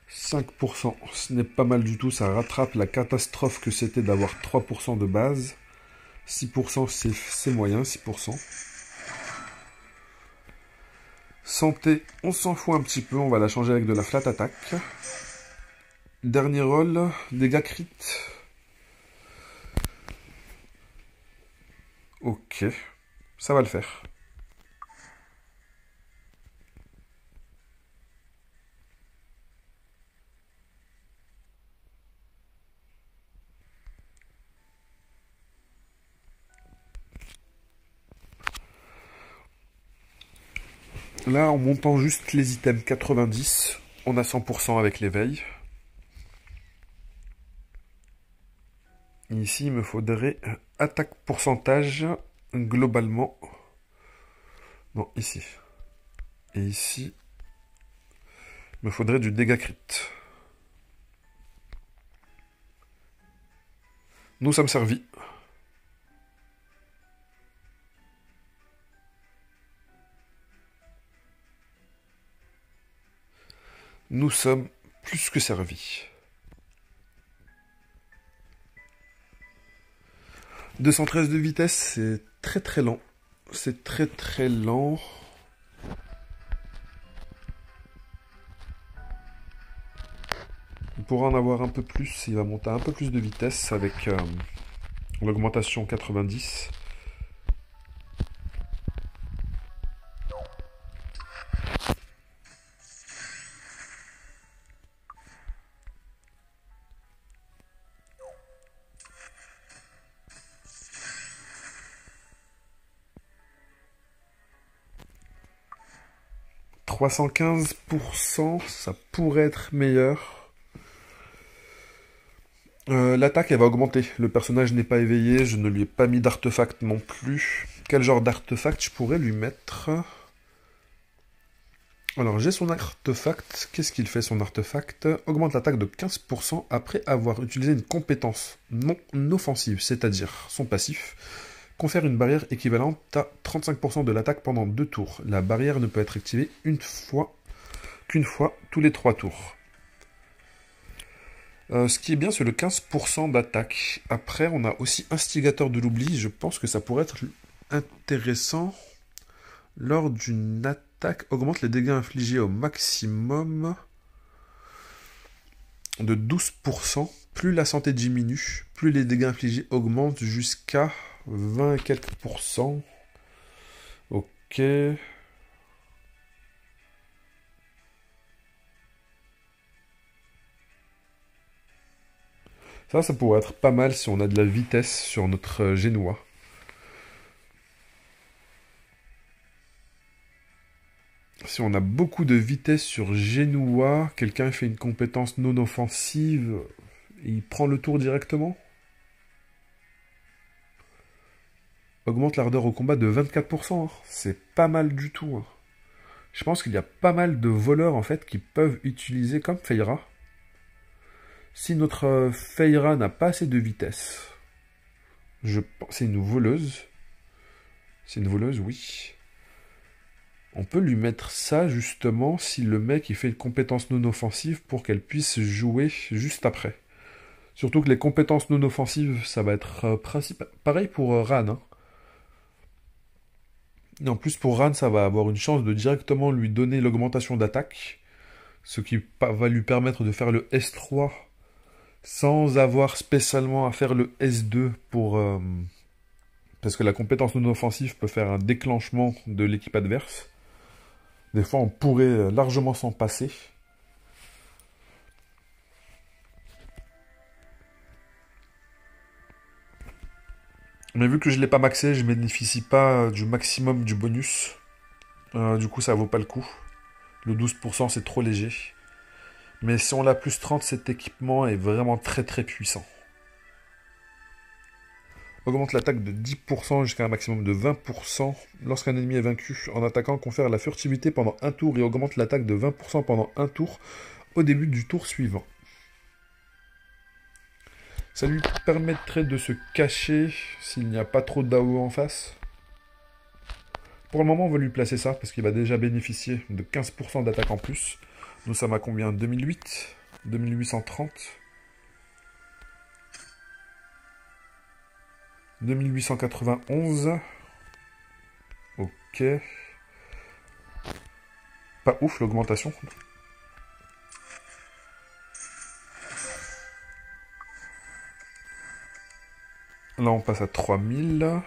5%, ce n'est pas mal du tout, ça rattrape la catastrophe que c'était d'avoir 3% de base. 6% c'est moyen, 6%. Santé, on s'en fout un petit peu, on va la changer avec de la flat attack. Dernier roll, dégâts crit. Ok, ça va le faire. Là, en montant juste les items 90, on a 100% avec l'éveil. Ici, il me faudrait attaque pourcentage globalement. Non, ici. Et ici, il me faudrait du dégât crit. Nous sommes servis. Nous sommes plus que servis. 213 de vitesse, c'est très très lent. C'est très très lent. Il pourra en avoir un peu plus, il va monter un peu plus de vitesse avec l'augmentation 90. « 315%, ça pourrait être meilleur. L'attaque, elle va augmenter. Le personnage n'est pas éveillé, je ne lui ai pas mis d'artefact non plus. Quel genre d'artefact je pourrais lui mettre? Alors, j'ai son artefact. Qu'est-ce qu'il fait, son artefact? Augmente l'attaque de 15% après avoir utilisé une compétence non offensive, c'est-à-dire son passif. Confère une barrière équivalente à 35% de l'attaque pendant 2 tours. La barrière ne peut être activée qu'une fois tous les 3 tours. Ce qui est bien, c'est le 15% d'attaque. Après, on a aussi Instigateur de l'oubli. Je pense que ça pourrait être intéressant. Lors d'une attaque, augmente les dégâts infligés au maximum de 12%. Plus la santé diminue, plus les dégâts infligés augmentent jusqu'à 20 et quelques pourcents. Ok. Ça pourrait être pas mal si on a de la vitesse sur notre génois. Si on a beaucoup de vitesse sur génois, quelqu'un fait une compétence non offensive, et il prend le tour directement. Augmente l'ardeur au combat de 24%. Hein. C'est pas mal du tout. Hein. Je pense qu'il y a pas mal de voleurs en fait qui peuvent utiliser comme Feyra. Si notre Feyra n'a pas assez de vitesse, c'est une voleuse. C'est une voleuse, oui. On peut lui mettre ça justement si le mec il fait une compétence non offensive pour qu'elle puisse jouer juste après. Surtout que les compétences non offensives, ça va être pareil pour Ran. Hein. Et en plus pour Ran, ça va avoir une chance de directement lui donner l'augmentation d'attaque, ce qui va lui permettre de faire le S3 sans avoir spécialement à faire le S2 pour... parce que la compétence non offensive peut faire un déclenchement de l'équipe adverse. Des fois, on pourrait largement s'en passer. Mais vu que je ne l'ai pas maxé, je ne bénéficie pas du maximum du bonus. Du coup, ça vaut pas le coup. Le 12%, c'est trop léger. Mais si on l'a plus 30, cet équipement est vraiment très très puissant. Augmente l'attaque de 10% jusqu'à un maximum de 20% lorsqu'un ennemi est vaincu. En attaquant, confère la furtivité pendant un tour et augmente l'attaque de 20% pendant un tour au début du tour suivant. Ça lui permettrait de se cacher s'il n'y a pas trop d'AO en face. Pour le moment, on va lui placer ça parce qu'il va déjà bénéficier de 15% d'attaque en plus. Nous sommes à combien? 2008 2830 2891. Ok. Pas ouf l'augmentation. Là, on passe à 3000.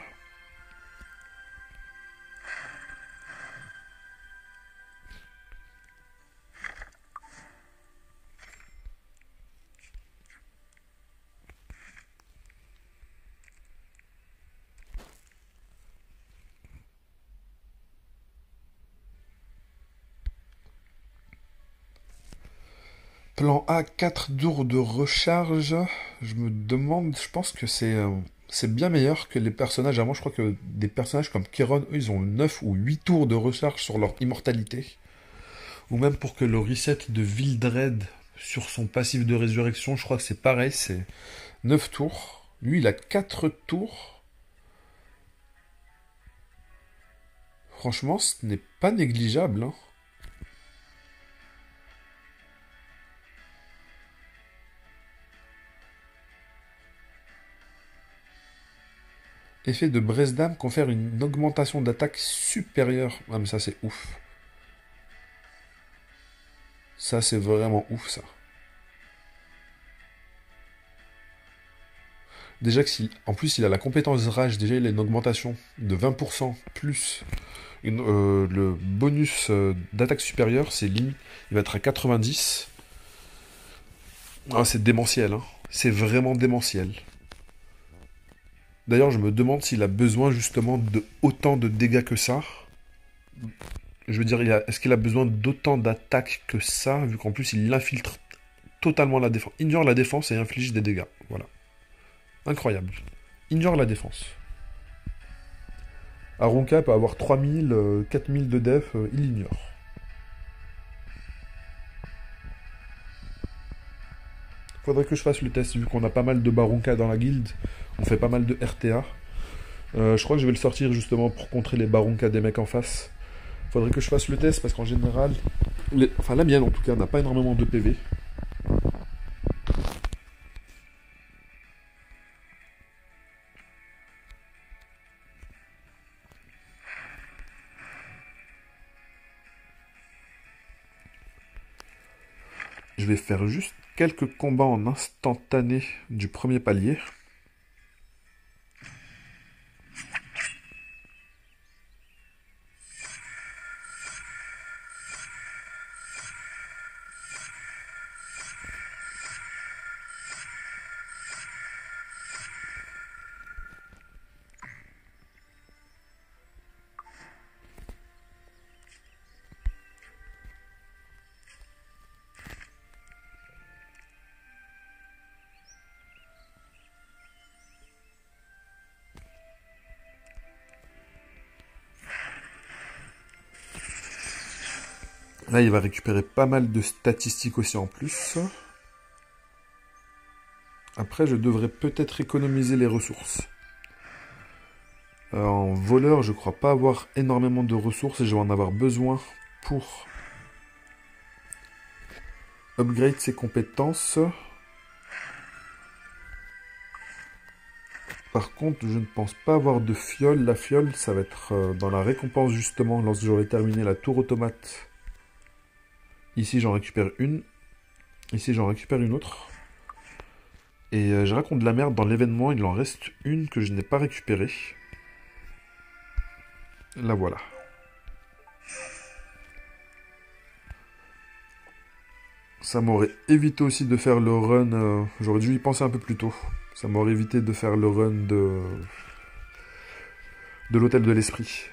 Plan A, 4 tours de recharge. Je me demande, je pense que c'est bien meilleur que les personnages. Avant, je crois que des personnages comme Kéron, eux, ils ont 9 ou 8 tours de recharge sur leur immortalité. Ou même pour que le reset de Vildred sur son passif de résurrection, je crois que c'est pareil, c'est 9 tours. Lui, il a 4 tours. Franchement, ce n'est pas négligeable, hein. Effet de Bresdam confère une augmentation d'attaque supérieure. Ah mais ça c'est ouf. Ça c'est vraiment ouf ça. Déjà que si, en plus il a la compétence rage, déjà il a une augmentation de 20% plus le bonus d'attaque supérieure, c'est limite, il va être à 90. Ah, c'est démentiel, hein. C'est vraiment démentiel. D'ailleurs, je me demande s'il a besoin justement de autant de dégâts que ça. Je veux dire, est-ce qu'il a besoin d'autant d'attaques que ça, vu qu'en plus il infiltre totalement la défense. Ignore la défense et inflige des dégâts. Voilà. Incroyable. Ignore la défense. Arunka peut avoir 3000, 4000 de def, il ignore. Faudrait que je fasse le test, vu qu'on a pas mal de Barunka dans la guilde. On fait pas mal de RTA. Je crois que je vais le sortir justement pour contrer les Barunka des mecs en face. Faudrait que je fasse le test, parce qu'en général... Enfin, la mienne en tout cas, n'a pas énormément de PV. Je vais faire juste quelques combats en instantané du premier palier. Là, il va récupérer pas mal de statistiques aussi en plus. Après, je devrais peut-être économiser les ressources. En voleur, je crois pas avoir énormément de ressources et je vais en avoir besoin pour upgrade ses compétences. Par contre, je ne pense pas avoir de fiole. La fiole, ça va être dans la récompense justement lorsque j'aurai terminé la tour automate. Ici, j'en récupère une. Ici, j'en récupère une autre. Et je raconte de la merde, dans l'événement, il en reste une que je n'ai pas récupérée. La voilà. Ça m'aurait évité aussi de faire le run... J'aurais dû y penser un peu plus tôt. Ça m'aurait évité de faire le run de l'hôtel de l'esprit.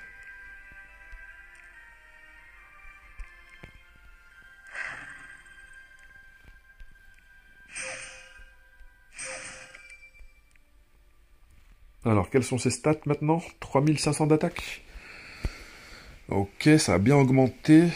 Alors, quelles sont ses stats maintenant? 3500 d'attaque. Ok, ça a bien augmenté.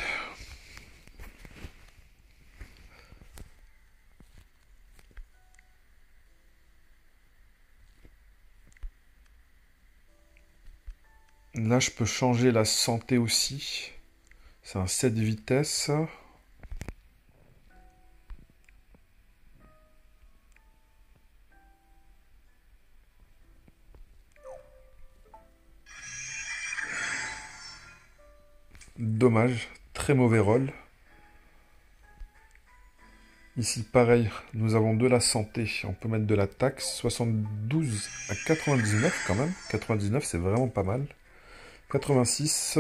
Là, je peux changer la santé aussi. C'est un 7 vitesses. Dommage, très mauvais rôle. Ici, pareil, nous avons de la santé. On peut mettre de la taxe. 72 à 99 quand même. 99, c'est vraiment pas mal. 86,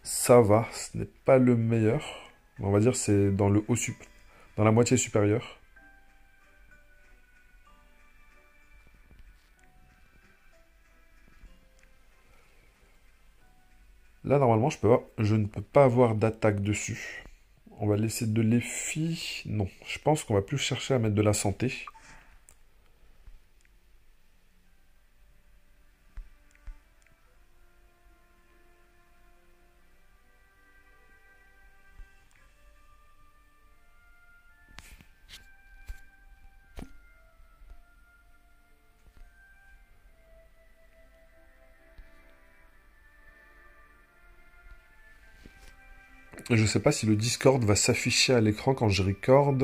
ça va. Ce n'est pas le meilleur. On va dire c'est dans le haut dans la moitié supérieure. Là, normalement, je ne peux pas avoir d'attaque dessus. On va laisser de l'effi. Non, je pense qu'on va plus chercher à mettre de la santé. Je sais pas si le Discord va s'afficher à l'écran quand je record.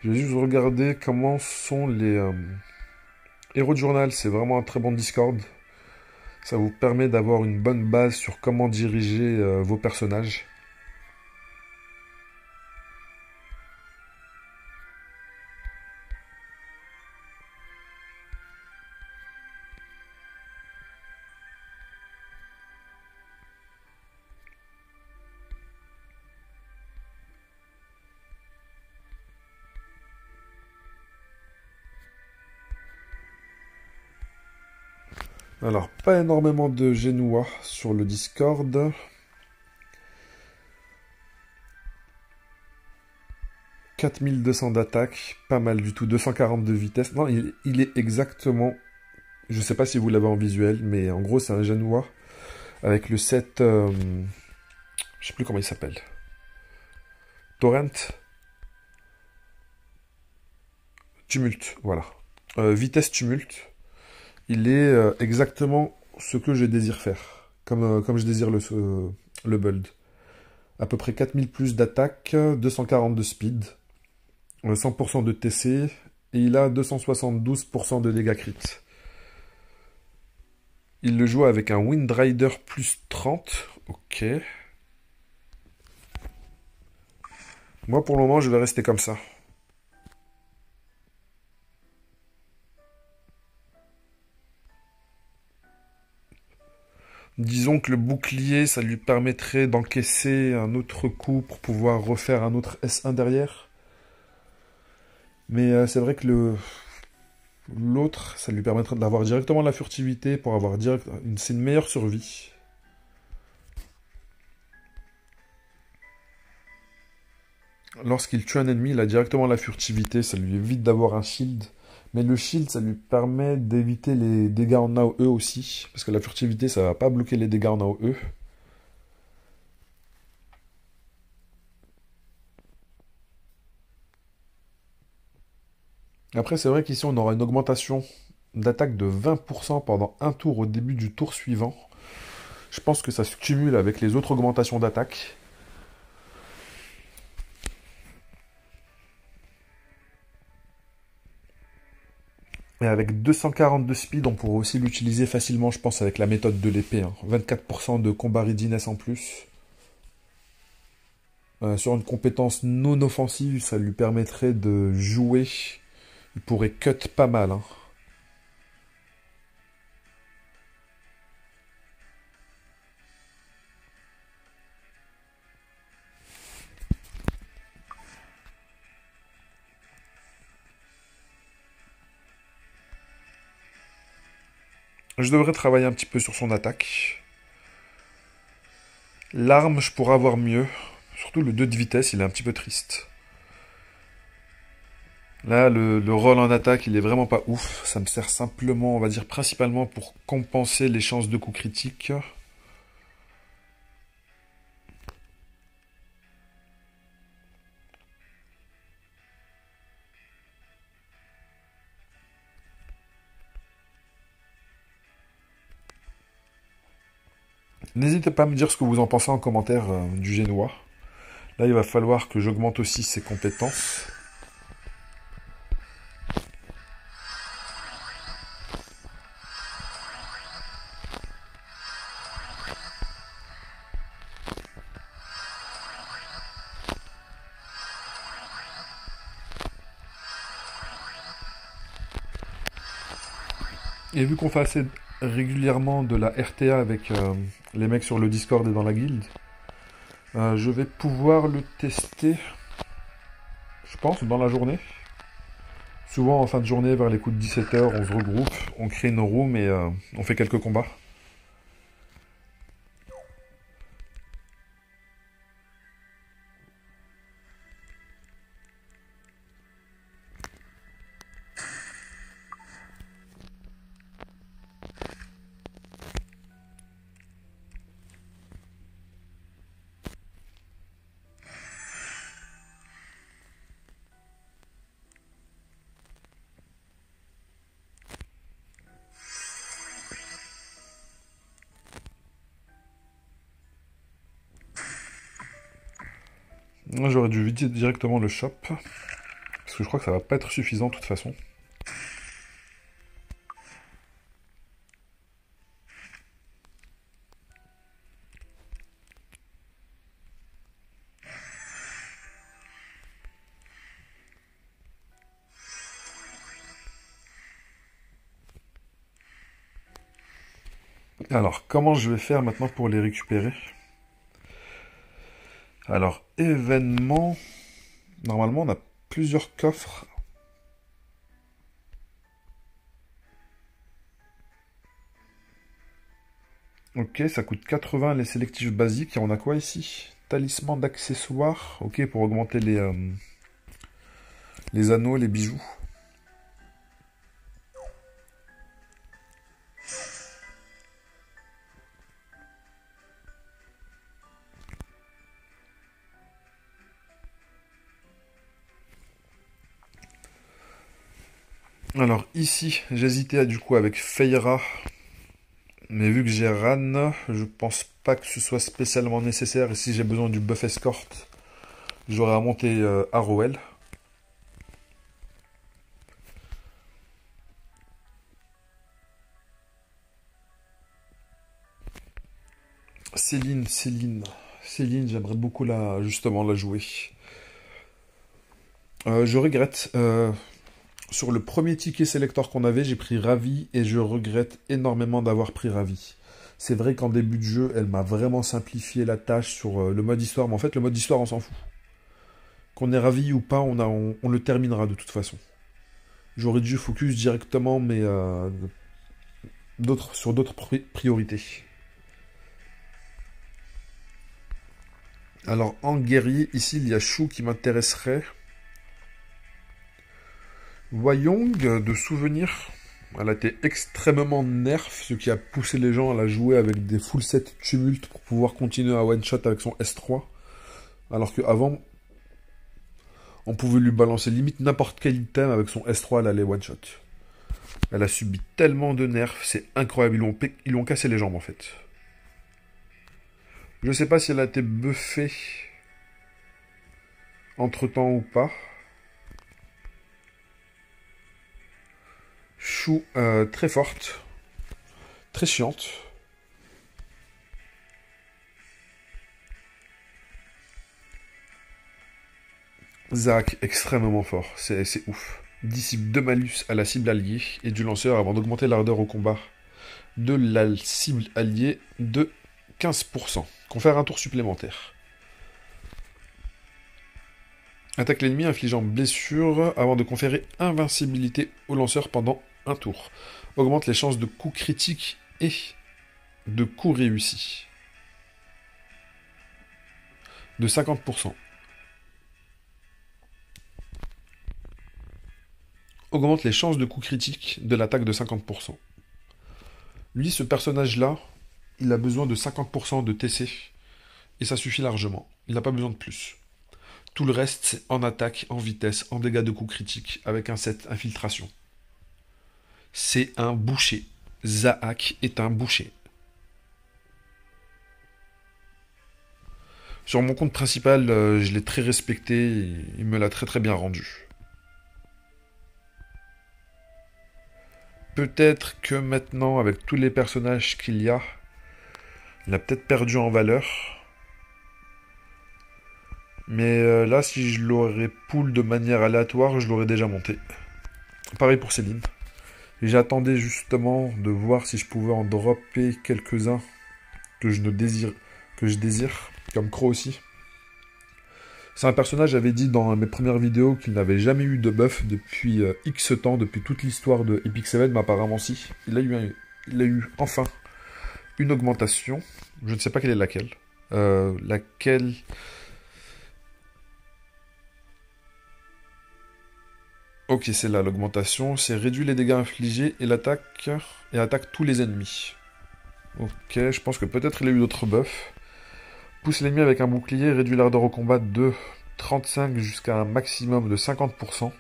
Je vais juste regarder comment sont les héros de journal. C'est vraiment un très bon Discord. Ça vous permet d'avoir une bonne base sur comment diriger vos personnages. Alors, pas énormément de Génois sur le Discord. « 4200 d'attaque, pas mal du tout, 240 de vitesse. Non, il est exactement... Je sais pas si vous l'avez en visuel, mais en gros, c'est un Génois avec le set... je sais plus comment il s'appelle. Torrent. Tumulte, voilà. Vitesse tumulte. Il est exactement ce que je désire faire. Comme je désire le build. À peu près 4000 plus d'attaque, 240 de speed, 100% de TC, et il a 272% de dégâts crit. Il le joue avec un Windrider plus 30. Ok. Moi, pour le moment, je vais rester comme ça. Disons que le bouclier, ça lui permettrait d'encaisser un autre coup pour pouvoir refaire un autre S1 derrière. Mais c'est vrai que l'autre, ça lui permettrait d'avoir directement la furtivité pour avoir c'est une meilleure survie. Lorsqu'il tue un ennemi, il a directement la furtivité, ça lui évite d'avoir un shield. Mais le shield, ça lui permet d'éviter les dégâts en AOE aussi. Parce que la furtivité, ça va pas bloquer les dégâts en AOE. Après, c'est vrai qu'ici, on aura une augmentation d'attaque de 20% pendant un tour au début du tour suivant. Je pense que ça se cumule avec les autres augmentations d'attaque. Et avec 240 de speed, on pourra aussi l'utiliser facilement, je pense, avec la méthode de l'épée. 24% de combat readiness en plus. Sur une compétence non offensive, ça lui permettrait de jouer. Il pourrait cut pas mal. Je devrais travailler un petit peu sur son attaque. L'arme, je pourrais avoir mieux. Surtout le 2 de vitesse, il est un petit peu triste. Là, le roll en attaque, il est vraiment pas ouf. Ça me sert simplement, on va dire principalement pour compenser les chances de coups critiques. N'hésitez pas à me dire ce que vous en pensez en commentaire du génois. Là, il va falloir que j'augmente aussi ses compétences. Et vu qu'on fait assez régulièrement de la RTA avec les mecs sur le Discord et dans la guilde, je vais pouvoir le tester, je pense, dans la journée. Souvent en fin de journée, vers les coups de 17 h, on se regroupe, on crée une room et on fait quelques combats. J'aurais dû vider directement le shop, parce que je crois que ça va pas être suffisant de toute façon. Alors, comment je vais faire maintenant pour les récupérer? Alors, événement... Normalement, on a plusieurs coffres. Ok, ça coûte 80 les sélectifs basiques. Et on a quoi ici? Talisman d'accessoires. Ok, pour augmenter les anneaux, les bijoux. Alors ici, j'hésitais du coup avec Feyra. Mais vu que j'ai Ran, je pense pas que ce soit spécialement nécessaire. Et si j'ai besoin du buff escort, j'aurai à monter Arroel. Céline, j'aimerais beaucoup justement la jouer. Je regrette. Sur le premier ticket sélector qu'on avait, j'ai pris Ravi et je regrette énormément d'avoir pris Ravi. C'est vrai qu'en début de jeu, elle m'a vraiment simplifié la tâche sur le mode histoire, mais en fait, le mode histoire, on s'en fout. Qu'on ait Ravi ou pas, on le terminera de toute façon. J'aurais dû focus directement, mais sur d'autres priorités. Alors, en guerrier, ici, il y a Shu qui m'intéresserait. Wayong, de souvenir, elle a été extrêmement nerf, ce qui a poussé les gens à la jouer avec des full set tumulte pour pouvoir continuer à one-shot avec son S3. Alors qu'avant, On pouvait lui balancer limite n'importe quel item avec son S3, elle allait one-shot. Elle a subi tellement de nerfs, c'est incroyable. Ils lui ont cassé les jambes en fait. Je sais pas si elle a été buffée entre-temps ou pas. Chou, très forte. Très chiante. Zac, extrêmement fort. C'est ouf. Dissipe 2 malus à la cible alliée et du lanceur avant d'augmenter l'ardeur au combat de la cible alliée de 15%. Confère un tour supplémentaire. Attaque l'ennemi infligeant blessure avant de conférer invincibilité au lanceur pendant un tour. Augmente les chances de coups critiques et de coups réussis. De 50%. Augmente les chances de coups critiques de l'attaque de 50%. Lui, ce personnage-là, il a besoin de 50% de TC. Et ça suffit largement. Il n'a pas besoin de plus. Tout le reste, c'est en attaque, en vitesse, en dégâts de coups critiques, avec un set infiltration. C'est un boucher. Zaak est un boucher. Sur mon compte principal, je l'ai très respecté. Il me l'a très très bien rendu. Peut-être que maintenant, avec tous les personnages qu'il y a, il a peut-être perdu en valeur. Mais là, si je l'aurais pull de manière aléatoire, je l'aurais déjà monté. Pareil pour Céline. J'attendais justement de voir si je pouvais en dropper quelques-uns que je désire, comme Crow aussi. C'est un personnage, j'avais dit dans mes premières vidéos qu'il n'avait jamais eu de buff depuis X temps, depuis toute l'histoire de Epic 7, mais apparemment si. Il a eu enfin une augmentation. Je ne sais pas quelle est laquelle. Laquelle... Ok, c'est là l'augmentation. C'est réduit les dégâts infligés et attaque tous les ennemis. Ok, je pense que peut-être il a eu d'autres buffs. Pousse l'ennemi avec un bouclier, réduit l'ardeur au combat de 35 jusqu'à un maximum de 50%.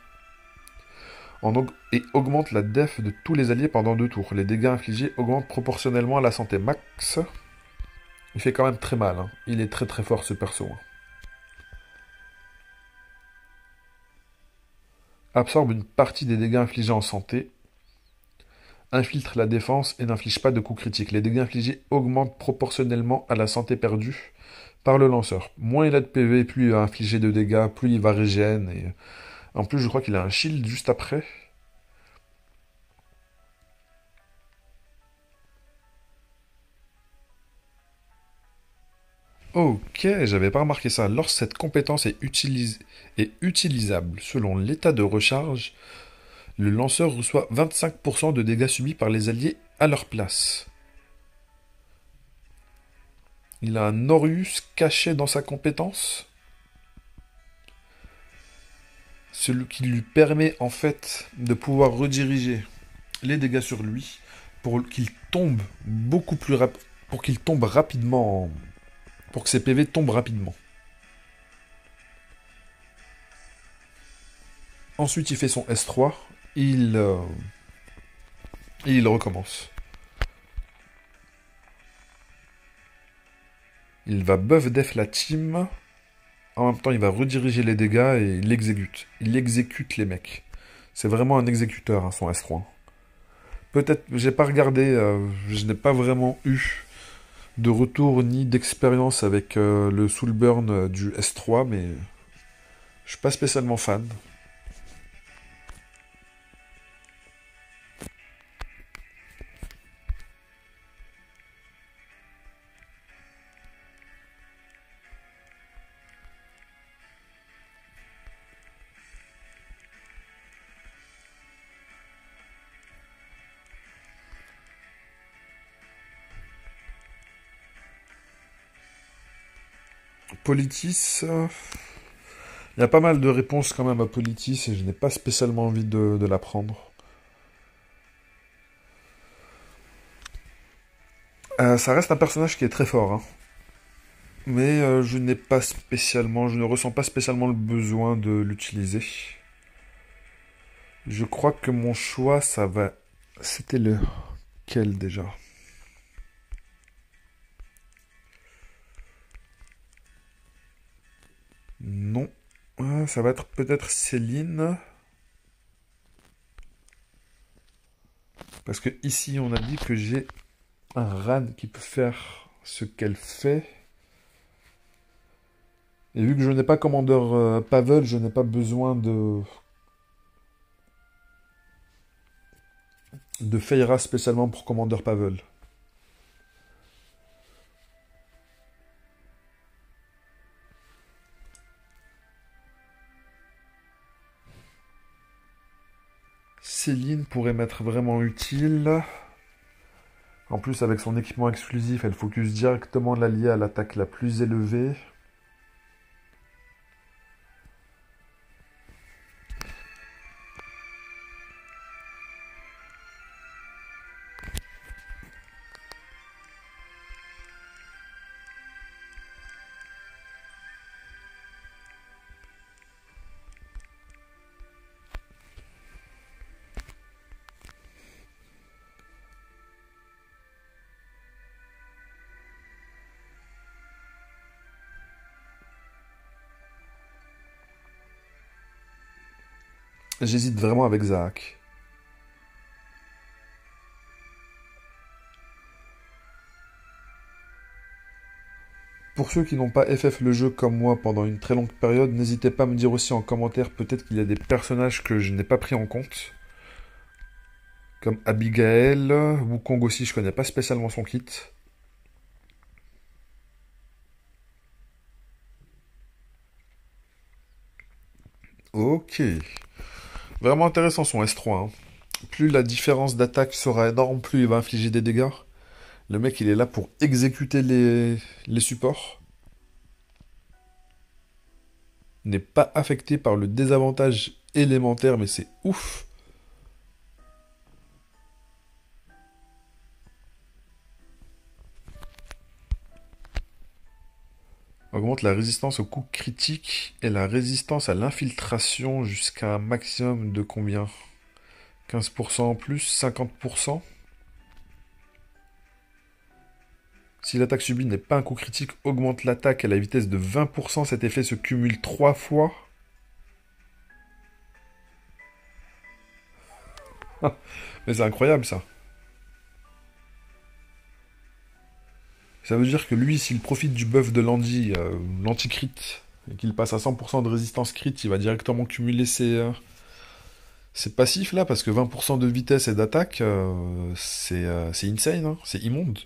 Et augmente la def de tous les alliés pendant 2 tours. Les dégâts infligés augmentent proportionnellement à la santé max. Il fait quand même très mal. Hein. Il est très très fort ce perso. Hein. Absorbe une partie des dégâts infligés en santé. Infiltre la défense et n'inflige pas de coups critiques. Les dégâts infligés augmentent proportionnellement à la santé perdue par le lanceur. Moins il a de PV, plus il va infliger de dégâts, plus il va régène. Et... En plus, je crois qu'il a un shield juste après. Ok, j'avais pas remarqué ça. Lorsque cette compétence est utilisable selon l'état de recharge, le lanceur reçoit 25% de dégâts subis par les alliés à leur place. Il a un Orius caché dans sa compétence. Celui qui lui permet en fait de pouvoir rediriger les dégâts sur lui pour qu'il tombe beaucoup plus rapidement. Pour qu'il tombe rapidement. Pour que ses PV tombent rapidement. Ensuite, il fait son S3. Il recommence. Il va buff def la team. En même temps, il va rediriger les dégâts et il exécute. Il exécute les mecs. C'est vraiment un exécuteur, hein, son S3. Peut-être, j'ai pas regardé, je n'ai pas vraiment eu de retour ni d'expérience avec le Soulburn du S3, mais je suis pas spécialement fan. Politis, il y a pas mal de réponses quand même à Politis et je n'ai pas spécialement envie de la prendre. Ça reste un personnage qui est très fort. Hein. Mais je n'ai pas spécialement, je ne ressens pas spécialement le besoin de l'utiliser. Je crois que mon choix, ça va... C'était lequel déjà? Non. Ah, ça va être peut-être Céline. Parce que ici, on a dit que j'ai un RAN qui peut faire ce qu'elle fait. Et vu que je n'ai pas commandeur Pavel, je n'ai pas besoin de Feyra spécialement pour commandeur Pavel. Céline pourrait m'être vraiment utile. En plus, avec son équipement exclusif, elle focus directement l'allié à l'attaque la plus élevée. J'hésite vraiment avec Zahak. Pour ceux qui n'ont pas FF le jeu comme moi pendant une très longue période, n'hésitez pas à me dire aussi en commentaire peut-être qu'il y a des personnages que je n'ai pas pris en compte. Comme Abigail, Wukong aussi, je connais pas spécialement son kit. Ok. Vraiment intéressant son S3. Hein. Plus la différence d'attaque sera énorme, plus il va infliger des dégâts. Le mec, il est là pour exécuter les supports. N'est pas affecté par le désavantage élémentaire, mais c'est ouf. Augmente la résistance aux coups critiques et la résistance à l'infiltration jusqu'à un maximum de combien? 15% en plus, 50%. Si l'attaque subie n'est pas un coup critique, augmente l'attaque à la vitesse de 20%. Cet effet se cumule 3 fois. Mais c'est incroyable ça. Ça veut dire que lui, s'il profite du buff de l'Andy, l'anti-crit, et qu'il passe à 100% de résistance crit, il va directement cumuler ses passifs là, parce que 20% de vitesse et d'attaque, c'est insane, hein, c'est immonde.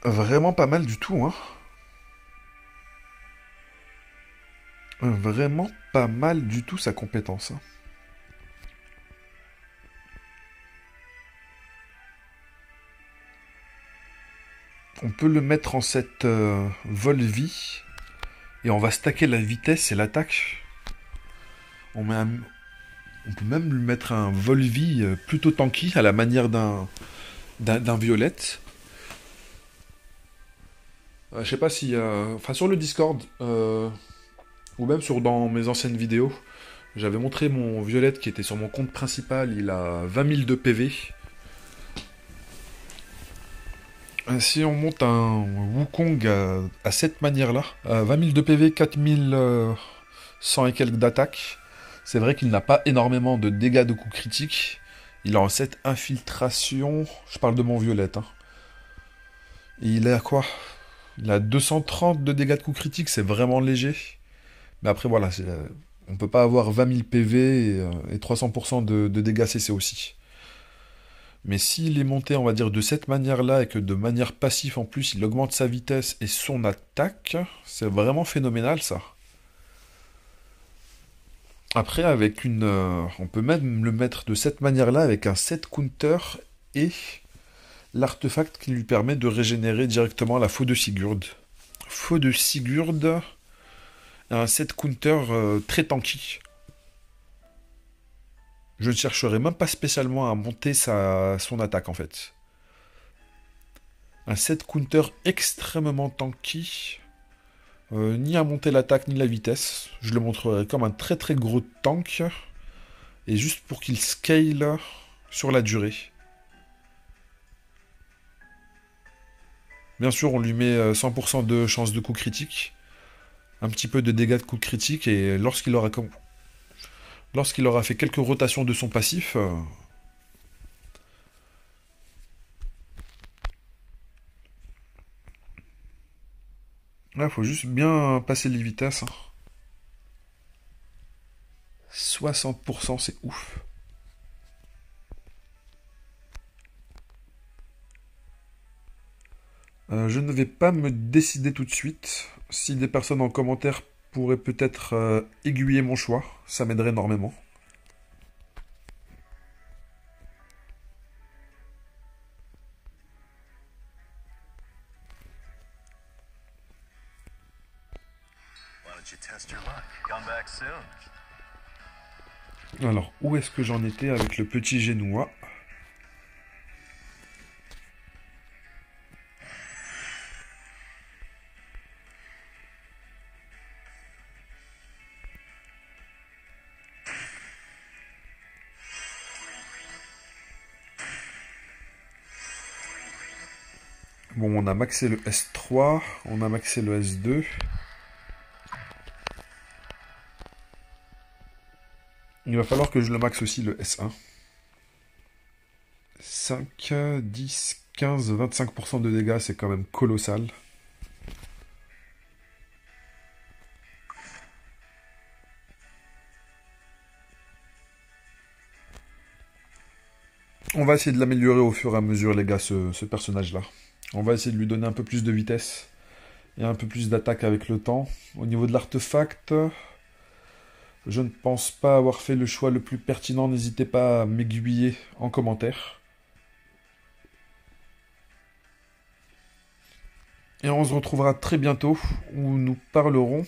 Vraiment pas mal du tout, hein. Vraiment pas mal du tout sa compétence. Hein. On peut le mettre en cette vol-vie. Et on va stacker la vitesse et l'attaque. On peut même lui mettre un vol-vie plutôt tanky, à la manière d'un violette. Je sais pas si... Enfin, sur le Discord, ou même dans mes anciennes vidéos, j'avais montré mon violette qui était sur mon compte principal. Il a 20 000 de PV. Si on monte un Wukong à cette manière-là, à 20 000 de PV, 4100 et quelques d'attaque, c'est vrai qu'il n'a pas énormément de dégâts de coups critiques. Il a en 7 infiltration, je parle de mon violette. Hein. Et il est à quoi? Il a 230 de dégâts de coups critiques, c'est vraiment léger. Mais après voilà, on peut pas avoir 20 000 PV et 300% de dégâts CC aussi. Mais s'il est monté, on va dire, de cette manière-là, et que de manière passive en plus, il augmente sa vitesse et son attaque, c'est vraiment phénoménal ça. Après, avec on peut même le mettre de cette manière-là, avec un set counter et l'artefact qui lui permet de régénérer directement la faux de Sigurd. Faux de Sigurd, un set counter très tanky. Je ne chercherai même pas spécialement à monter son attaque en fait. Un set counter extrêmement tanky. Ni à monter l'attaque ni la vitesse. Je le montrerai comme un très très gros tank. Et juste pour qu'il scale sur la durée. Bien sûr, on lui met 100% de chance de coup critique. Un petit peu de dégâts de coup critique. Et lorsqu'il aura fait quelques rotations de son passif... Là, faut juste bien passer les vitesses. 60%, c'est ouf. Je ne vais pas me décider tout de suite. Si des personnes en commentaire pourraient peut-être aiguiller mon choix, ça m'aiderait énormément. Alors, où est-ce que j'en étais avec le petit génois? Bon, on a maxé le S3, on a maxé le S2. Il va falloir que je le maxe aussi le S1. 5, 10, 15, 25% de dégâts, c'est quand même colossal. On va essayer de l'améliorer au fur et à mesure, les gars, ce personnage-là. On va essayer de lui donner un peu plus de vitesse et un peu plus d'attaque avec le temps. Au niveau de l'artefact, je ne pense pas avoir fait le choix le plus pertinent. N'hésitez pas à m'aiguiller en commentaire. Et on se retrouvera très bientôt où nous parlerons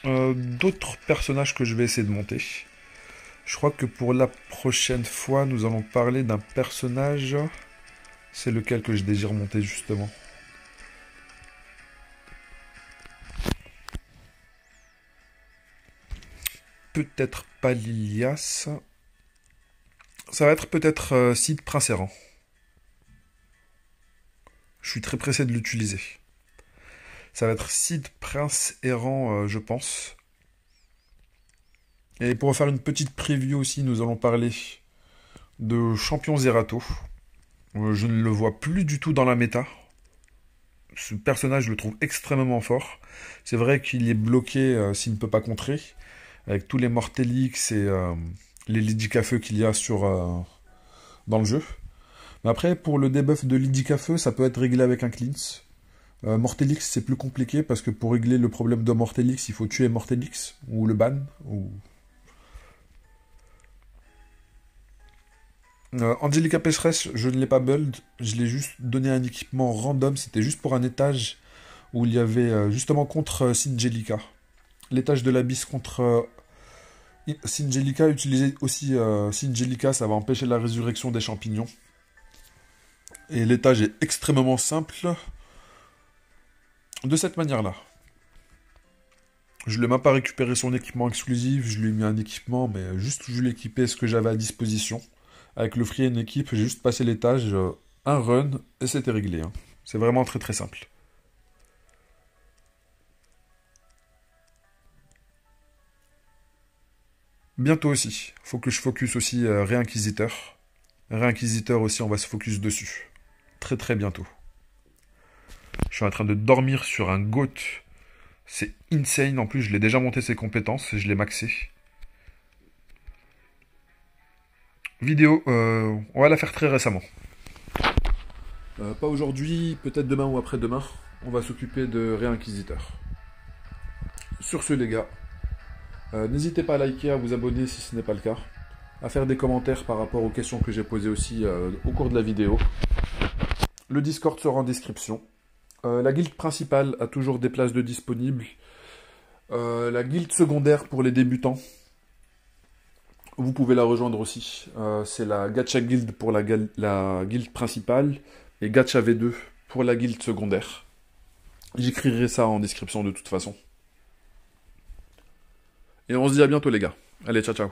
d'autres personnages que je vais essayer de monter. Je crois que pour la prochaine fois, nous allons parler d'un personnage. C'est lequel que je désire monter justement. Peut-être pas Lilias. Ça va être peut-être Cid Prince Errant. Je suis très pressé de l'utiliser. Ça va être Cid Prince Errant, je pense. Et pour faire une petite preview aussi, nous allons parler de Champion Zerato. Je ne le vois plus du tout dans la méta. Ce personnage, je le trouve extrêmement fort. C'est vrai qu'il est bloqué s'il ne peut pas contrer, avec tous les Mortelix et les Lidicafeu qu'il y a dans le jeu. Mais après, pour le debuff de Lidicafeu, ça peut être réglé avec un cleanse. Mortelix, c'est plus compliqué, parce que pour régler le problème de Mortelix, il faut tuer Mortelix, ou le ban, ou... Angelica Pécheresse, je ne l'ai pas build, je l'ai juste donné un équipement random, c'était juste pour un étage où il y avait justement contre Singelica. L'étage de l'abysse contre Singelica, utiliser aussi Singelica, ça va empêcher la résurrection des champignons. Et l'étage est extrêmement simple de cette manière-là. Je ne l'ai même pas récupéré son équipement exclusif, je lui ai mis un équipement, mais juste je lui ai équipé ce que j'avais à disposition. Avec le free and équipe, j'ai juste passé l'étage, un run, et c'était réglé. Hein. C'est vraiment très très simple. Bientôt aussi. Faut que je focus aussi Réinquisiteur. Réinquisiteur aussi, on va se focus dessus. Très très bientôt. Je suis en train de dormir sur un GOAT. C'est insane. En plus, je l'ai déjà monté ses compétences et je l'ai maxé. Vidéo, on va la faire très récemment. Pas aujourd'hui, peut-être demain ou après-demain. On va s'occuper de Réinquisiteur. Sur ce, les gars, N'hésitez pas à liker, à vous abonner si ce n'est pas le cas, à faire des commentaires par rapport aux questions que j'ai posées aussi au cours de la vidéo. Le Discord sera en description. La guilde principale a toujours des places de disponibles. La guilde secondaire pour les débutants, vous pouvez la rejoindre aussi. C'est la Gacha Guild pour la guilde principale et Gacha V2 pour la guilde secondaire. J'écrirai ça en description de toute façon. Et on se dit à bientôt les gars. Allez, ciao ciao.